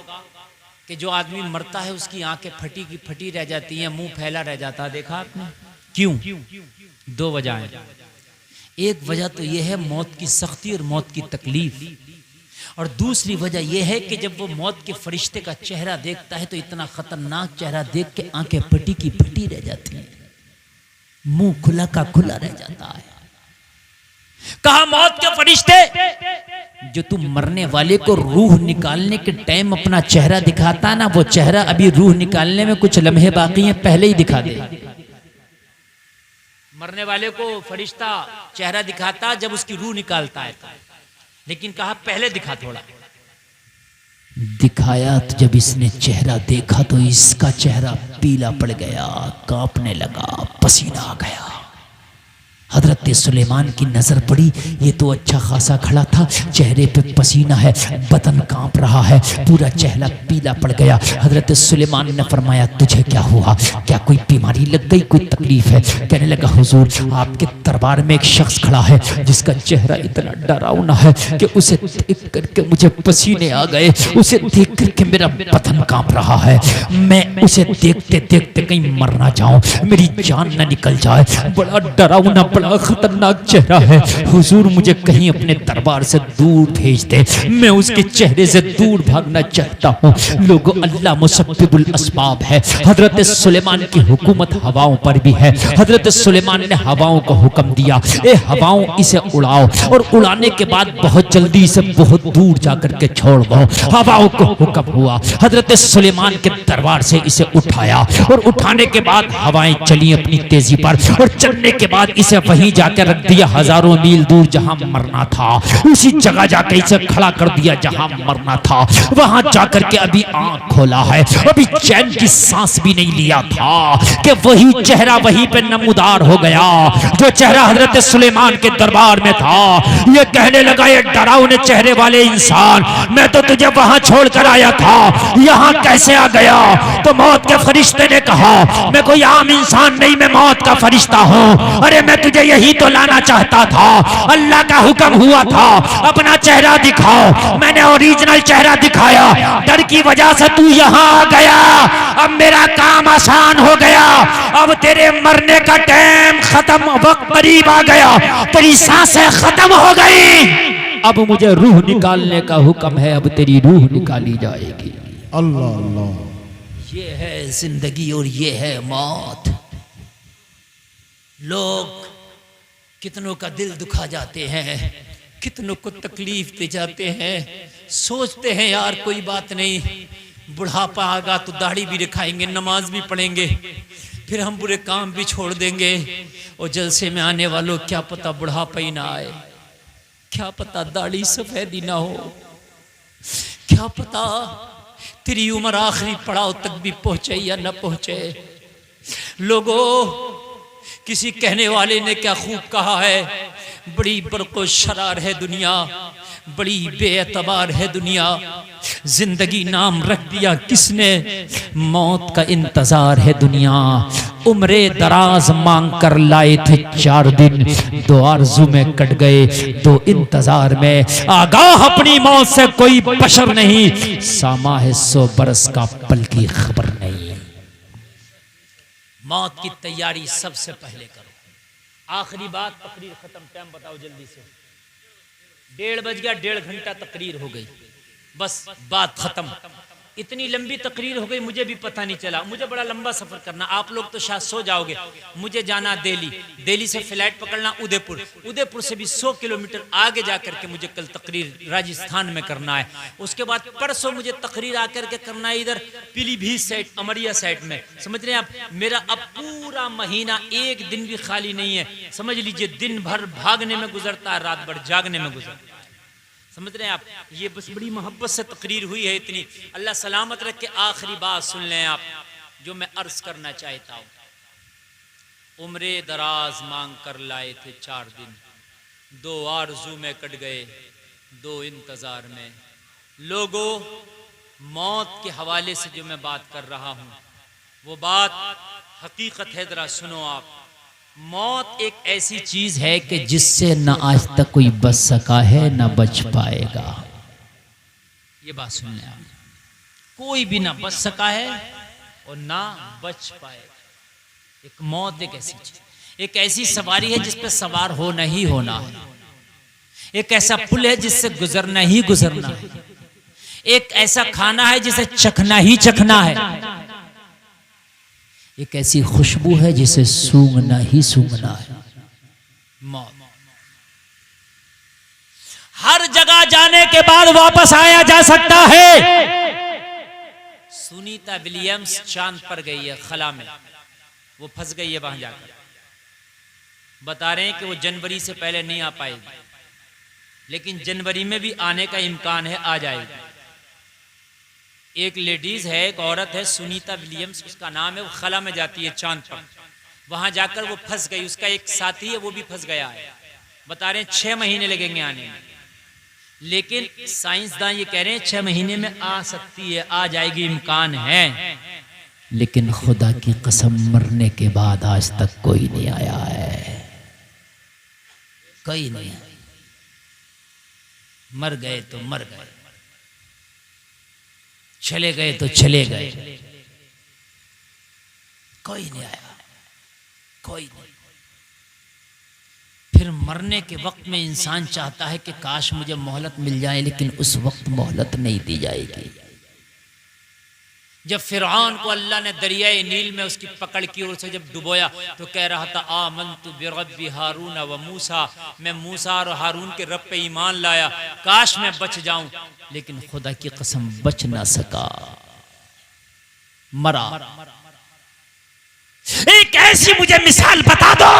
कि जो आदमी मरता है उसकी आंखें फटी की फटी रह जाती हैं, मुंह फैला रह जाता है। देखा आपने? क्यों? दो वजह है। एक वजह तो यह है मौत की सख्ती और मौत की तकलीफ, और दूसरी वजह यह है कि जब वो मौत के फरिश्ते का चेहरा देखता है तो इतना खतरनाक चेहरा देख के आंखें फटी की फटी रह जाती हैं, मुंह खुला का खुला रह जाता है। कहा मौत के फरिश्ते, जो तुम मरने वाले को रूह निकालने के टाइम अपना चेहरा दिखाता ना, वो चेहरा अभी रूह निकालने में कुछ लम्हे बाकी हैं, पहले ही दिखा दे। मरने वाले को फरिश्ता चेहरा दिखाता जब उसकी रूह निकालता है, लेकिन कहा पहले दिखा। थोड़ा दिखाया तो जब इसने चेहरा देखा तो इसका चेहरा पीला पड़ गया, कांपने लगा, पसीना आ गया। हजरत सुलेमान की नजर पड़ी, ये तो अच्छा खासा खड़ा था, चेहरे पे पसीना है, बदन कांप रहा है, पूरा चेहरा पीला पड़ गया। हजरत सुलेमान ने फरमाया तुझे क्या हुआ, क्या कोई बीमारी लग गई, कोई तकलीफ है? कहने लगा हुजूर आपके दरबार में एक शख्स खड़ा है जिसका चेहरा इतना डरावना है कि उसे देख करके मुझे पसीने आ गए, उसे देख करके मेरा बदन कांप रहा है, मैं उसे देखते देखते कहीं मर ना जाऊं, मेरी जान न निकल जाए, बड़ा डरावना बड़ा खतरनाक चेहरा है, हुजूर मुझे कहीं अपने दरबार से दूर भेज दे, मैं उसके चेहरे से दूर भागना चाहता हूँ। लोगों अल्लाह मुसब्बिबुल अस्बाब है। हजरत सुलेमान की हुकूमत हवाओं पर भी है। हजरत सुलेमान ने हवाओं को हुक्म दिया, ए हवाओं इसे उड़ाओ, और उड़ाने के बाद बहुत जल्दी से बहुत दूर जाकर के छोड़ दो। हवाओं को हुक्म हुआ, हजरत सुलेमान के दरबार से इसे उठाया, और उठाने के बाद हवाएं चली अपनी तेजी पर, और चलने के बाद इसे वहीं जाकर रख दिया हजारों मील दूर जहां मरना था, उसी जगह जाकर इसे खड़ा कर दिया जहां मरना था। वहां जाकर के अभी आंख खोला है, अभी चैन की सांस भी नहीं लिया था कि वही चेहरा वहीं पे नमूदार हो गया जो चेहरा हजरत सुलेमान के दरबार में था। ये कहने लगा ये डरावने चेहरे वाले इंसान, मैं तो तुझे वहां छोड़ कर आया था, यहाँ कैसे आ गया? तो मौत के फरिश्ते ने कहा मैं कोई आम इंसान नहीं, मैं मौत का फरिश्ता हूँ। अरे मैं तुझे यही तो लाना चाहता था, अल्लाह का हुक्म हुआ था अपना चेहरा दिखाओ, मैंने ओरिजिनल चेहरा दिखाया, डर की वजह से तू यहाँ आ गया, अब मेरा काम आसान हो गया, अब तेरे मरने का टाइम खत्म, वक्त करीब आ गया, तेरी सांसें खत्म हो गई, अब मुझे रूह निकालने का हुक्म है, अब तेरी रूह निकाली जाएगी। अल्लाह अल्लाह। ये है जिंदगी और ये है मौत। लोग कितनों का दिल दुखा जाते हैं, कितनों को तकलीफ दे जाते हैं, सोचते हैं यार कोई बात नहीं, बुढ़ापा आएगा तो दाढ़ी भी रखाएंगे, नमाज भी पढ़ेंगे, फिर हम बुरे काम भी छोड़ देंगे, और जलसे में आने वालों क्या पता बुढ़ापा ही ना आए, क्या पता दाढ़ी सफेदी ना हो, क्या पता तेरी उम्र आखिरी पड़ाव तक भी पहुंचे या न पहुंचे। लोगों किसी कहने वाले ने क्या खूब कहा है, बड़ी बरको शरार है दुनिया, बड़ी बेएतबार है दुनिया, जिंदगी नाम रख दिया किसने, मौत का इंतजार है दुनिया, उम्रे दराज मांग कर लाए थे 4 दिन, 2 आरज़ू में कट गए 2 इंतजार में। आगाह अपनी मौत से कोई बशर नहीं, सामा है 100 बरस का पल की खबर नहीं। मौत की तैयारी सबसे पहले करो। आखिरी बात, तकरीर खत्म, टाइम बताओ जल्दी से। 1:30 बज गया, 1.5 घंटा तकरीर हो गई, बस बात खत्म। इतनी लंबी तकरीर हो गई, मुझे भी पता नहीं चला। मुझे बड़ा लंबा सफर करना, आप लोग तो शायद सो जाओगे। मुझे जाना दिल्ली, दिल्ली से फ्लाइट पकड़ना उदयपुर, उदयपुर से भी 100 किलोमीटर आगे जाकर के मुझे कल तकरीर राजस्थान में करना है। उसके बाद परसों मुझे तकरीर आकर के करना है इधर पीलीभीत साइड, अमरिया साइड में। समझ रहे हैं आप? मेरा अब पूरा महीना एक दिन भी खाली नहीं है। समझ लीजिए दिन भर भागने में गुजरता है, रात भर जागने में गुजरता है। समझ रहे हैं आप? ये बस बड़ी मोहब्बत से तकरीर हुई है इतनी। अल्लाह सलामत रख के आखिरी बात सुन लें आप, जो मैं अर्ज करना चाहता हूँ। उम्रे दराज मांग कर लाए थे 4 दिन, 2 आरज़ू में कट गए 2 इंतजार में। लोगों, मौत के हवाले से जो मैं बात कर रहा हूँ वो बात हकीकत है, जरा सुनो आप। मौत एक ऐसी चीज है कि जिससे न आज तक कोई बच सका है न बच पाएगा। ये बात सुन लें आप, कोई भी ना बच सका है और ना बच पाएगा। एक मौत एक ऐसी चीज, एक ऐसी सवारी है जिस पे सवार होना ही होना है। एक ऐसा पुल है जिससे गुजरना ही गुजरना है। एक ऐसा खाना है जिसे चखना ही चखना है। एक ऐसी खुशबू है जिसे सूंघना ही सूंघना है। मौत। हर जगह जाने के बाद वापस आया जा सकता है। सुनीता विलियम्स चांद पर गई है, खला में, वो फंस गई है वहां जाकर। बता रहे हैं कि वो जनवरी से पहले नहीं आ पाएगी, लेकिन जनवरी में भी आने का इम्कान है, आ जाएगी। एक लेडीज है, एक औरत है, सुनीता विलियम्स उसका नाम है। वो खला में जाती है चांद पर, वहां जाकर वो फंस गई। उसका एक साथी है, वो भी फंस गया है। बता रहे हैं 6 महीने लगेंगे आने में, लेकिन साइंसदान ये कह रहे हैं 6 महीने में आ सकती है, आ जाएगी, इम्कान है। लेकिन खुदा की कसम, मरने के बाद आज तक कोई नहीं आया है, कोई नहीं। मर गए तो मर गए, चले गए तो चले गए, कोई नहीं आया, कोई नहीं। फिर मरने के वक्त में इंसान चाहता है कि काश मुझे मोहलत मिल जाए, लेकिन उस वक्त मोहलत नहीं दी जाएगी। जब फिरौन को अल्लाह ने दरियाए नील में उसकी पकड़ की ओर से जब डुबोया तो कह रहा था आमनतु बिरब्बि हारून व मूसा, मैं मूसा और हारून के रब पे ईमान लाया, काश मैं बच जाऊं। लेकिन खुदा की कसम बच ना सका, मरा। एक ऐसी मुझे मिसाल बता दो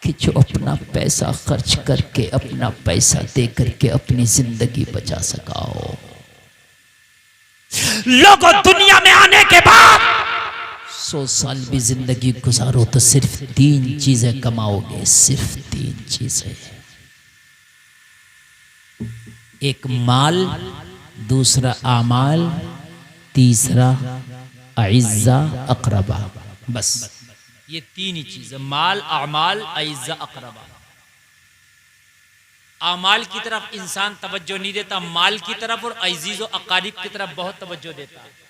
कि जो अपना पैसा खर्च करके, अपना पैसा दे करके अपनी जिंदगी बचा सका हो। लोगों, दुनिया में आने के बाद 100 साल भी जिंदगी गुजारो तो सिर्फ 3 चीजें कमाओगे, सिर्फ 3 चीजें। एक माल, दूसरा आमाल, तीसरा अइज़्ज़ा अक़रबा। बस ये 3 ही चीजें, माल, आमाल, अइज़्ज़ा, अक़रबा। आमाल की तरफ इंसान तवज्जो नहीं देता, माल की तरफ और अजीज़ और अकारिब की तरफ बहुत तवज्जो देता है।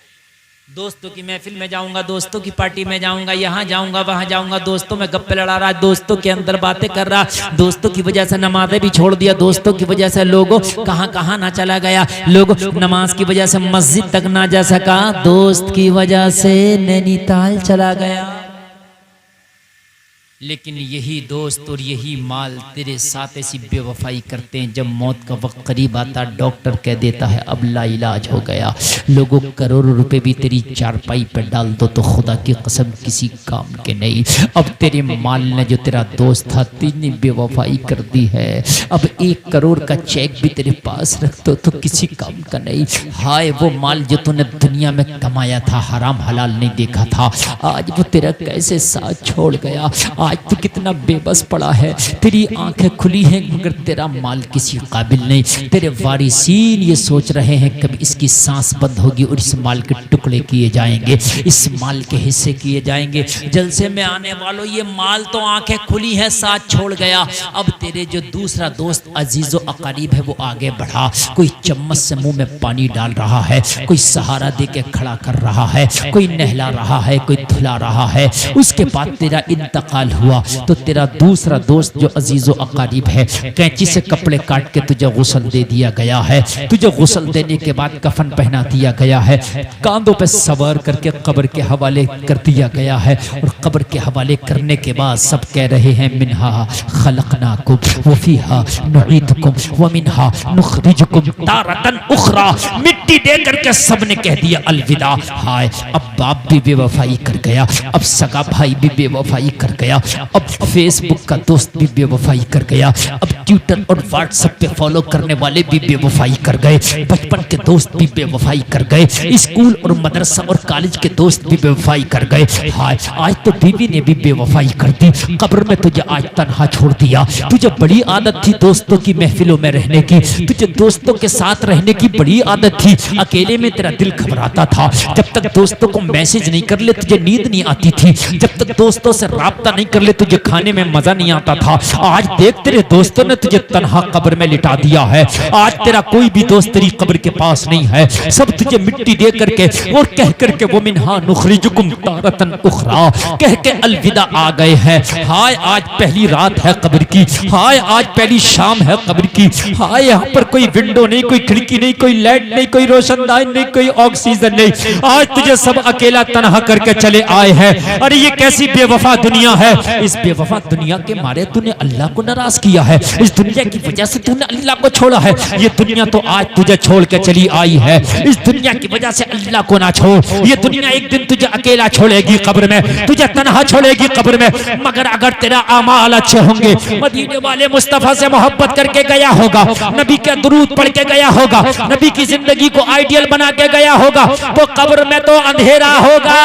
दोस्तों की महफिल में जाऊंगा, दोस्तों की पार्टी में जाऊंगा, यहाँ जाऊंगा, वहाँ जाऊंगा, दोस्तों में गप्पे लड़ा रहा, दोस्तों के अंदर बातें कर रहा, दोस्तों की वजह से नमाज़ें भी छोड़ दिया, दोस्तों की वजह से लोगों कहाँ कहाँ ना चला गया, लोग नमाज की वजह से मस्जिद तक ना जा सका, दोस्त की वजह से नैनीताल चला गया। लेकिन यही दोस्त और यही माल तेरे साथ ऐसी बेवफाई करते हैं, जब मौत का वक्त करीब आता डॉक्टर कह देता है अब ला इलाज हो गया। लोगों करोड़ों रुपए भी तेरी चारपाई पे डाल दो तो खुदा की कसम किसी काम के नहीं। अब तेरे माल ने जो तेरा दोस्त था तेरी बेवफाई कर दी है, अब 1 करोड़ का चेक भी तेरे पास रख दो तो किसी काम का नहीं। हाय वो माल जो तूने दुनिया में कमाया था, हराम हलाल नहीं देखा था, आज वो तेरा कैसे साथ छोड़ गया। आज तू कितना बेबस पड़ा है, तेरी आंखें खुली हैं मगर तेरा माल किसी काबिल नहीं। तेरे वारिसीन ये सोच रहे हैं कभी इसकी सांस बंद होगी और इस माल के टुकड़े किए जाएंगे, इस माल के हिस्से किए जाएंगे। जलसे में आने वालों, ये माल तो आंखें खुली है साथ छोड़ गया, अब तेरे जो दूसरा दोस्त अजीजो अकारीब है वो आगे बढ़ा, कोई चम्मच से मुंह में पानी डाल रहा है, कोई सहारा दे के खड़ा कर रहा है, कोई नहला रहा है, कोई धुला रहा है। उसके बाद तेरा इंतकाल हुआ तो तेरा दूसरा दोस्त जो अजीजो अकारीब है, कैंची से कपड़े काट के तुझे गुस्ल दे दिया गया है। तुझे गुस्ल देने के बाद कफन पहना दिया गया है, कांधों पे सवार करके कब्र के हवाले कर दिया गया है। और कब्र के हवाले करने के बाद सब कह रहे हैं मिन्हा खलकनाकुम व फीहा नुईदुकुम व मिन्हा नुखरिजुकुम तारतन उखरा। मिट्टी दे करके सबने कह दिया अलविदा। हाय, अब बाप भी बेवफाई कर गया, अब सगा भाई भी बेवफाई कर गया, अब फेसबुक का दोस्त भी बेवफाई कर गया, अब ट्विटर और व्हाट्सएप पे फॉलो करने वाले भी बेवफाई कर गए, बचपन के दोस्त भी बेवफाई कर गए, स्कूल और मदरसा और कॉलेज के दोस्त भी बेवफाई कर गए। हाय, आज तो बीवी ने भी बेवफाई कर दी, कब्र में तुझे आज तन्हा छोड़ दिया। तुझे बड़ी आदत थी दोस्तों की महफिलों में रहने की, तुझे दोस्तों के साथ रहने की बड़ी आदत थी, अकेले में तेरा दिल घबराता था। जब तक दोस्तों को मैसेज नहीं कर ले तुझे नींद नहीं आती थी, जब तक दोस्तों से राब्ता नहीं कर ले तुझे खाने में मजा नहीं आता था। आज देख तेरे दोस्तों ने तुझे तन्हा कब्र में लिटा दिया है, आज तेरा कोई भी दोस्त तेरी कब्र के पास नहीं है, सब तुझे मिट्टी दे करके और कह करके वो मिन्हा नुखरिजुकुम तारतन उखरा कह के अलविदा आ गए हैं। हाय, आज पहली रात है कब्र की, हाय आज पहली शाम है कब्र की। हाय, यहाँ पर कोई विंडो नहीं, कोई खिड़की नहीं, कोई लाइट नहीं, कोई रोशनदान नहीं, कोई ऑक्सीजन नहीं, आज तुझे सब अकेला तन्हा करके चले आए हैं। अरे ये कैसी बेवफा दुनिया है, इस बेवफा दुनिया के मारे तूने अल्लाह को नाराज किया है, इस दुनिया की वजह से तूने अल्लाह को छोड़ा है। ये दुनिया तो आज तुझे छोड़ के चली आई है, इस दुनिया की वजह से अल्लाह को ना छोड़। ये दुनिया एक दिन तुझे अकेला छोड़ेगी कब्र में, तुझे तन्हा छोड़ेगी कब्र में, मगर अगर तेरा आमाल अच्छे होंगे, मदीने वाले मुस्तफा से मोहब्बत करके गया होगा, नबी के दुरूद पढ़ के गया होगा, नबी की जिंदगी को आइडियल बना के गया होगा, तो कब्र में तो अंधेरा होगा,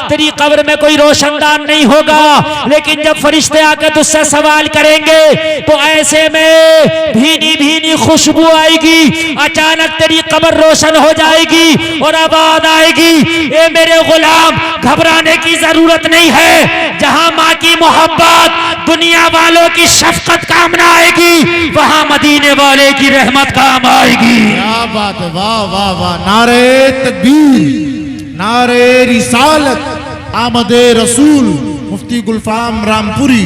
तेरी कब्र में कोई रोशनदान नहीं होगा। लेकिन जब फरिश्ते आकर तुझसे सवाल करेंगे तो ऐसे में भीनी भीनी खुशबू आएगी, अचानक तेरी कब्र रोशन हो जाएगी और आवाज आएगी, ए मेरे गुलाम घबराने की जरूरत नहीं है, जहां माँ की मोहब्बत दुनिया वालों की शफकत काम ना आएगी, वहां मदीने वाले की रहमत काम आएगी। क्या बात है, वाह वाह वाह, नारे तकबीर, नारे रिसालत, आमदे रसूल, मुफ्ती गुलफाम रामपुरी।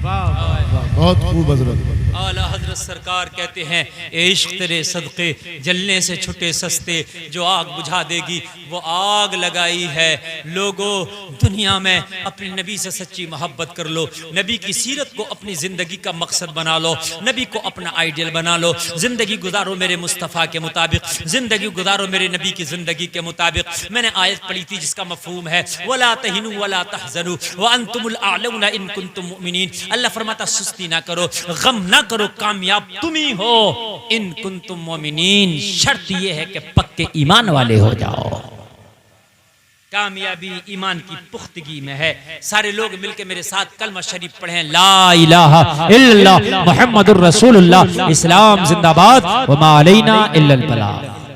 बहुत खूब हजरत। आला हजरत सरकार कहते हैं, इश्क तेरे सदके जलने से छुटे सस्ते, जो आग बुझा देगी वो आग लगाई है। लोगों, दुनिया में अपने नबी से सच्ची मोहब्बत कर लो, नबी की सीरत को अपनी ज़िंदगी का मकसद बना लो, नबी को अपना आइडियल बना लो। ज़िंदगी गुजारो मेरे मुस्तफ़ा के मुताबिक, ज़िंदगी गुजारो मेरे नबी की ज़िंदगी के मुताबिक। मैंने आयत पढ़ी थी जिसका मफहूम है वला तहिनु वला तहज़नु व अंतुमुल अअलौना इन कुंतुम मुमिनीन। अल्लाह फरमाता सुस्ती ना करो, गम ना करो, कामयाब तुम ही हो इन कुंतुम मोमिनीन। शर्त यह है कि पक्के ईमान वाले हो जाओ। कामयाबी ईमान की पुख्तगी में है। सारे लोग मिलकर मेरे साथ कलमा शरीफ पढ़ें, ला इलाहा इल्लल्लाह मुहम्मदुर रसूलुल्लाह, इस्लाम जिंदाबाद व मा अलैना इल्लल बलाग।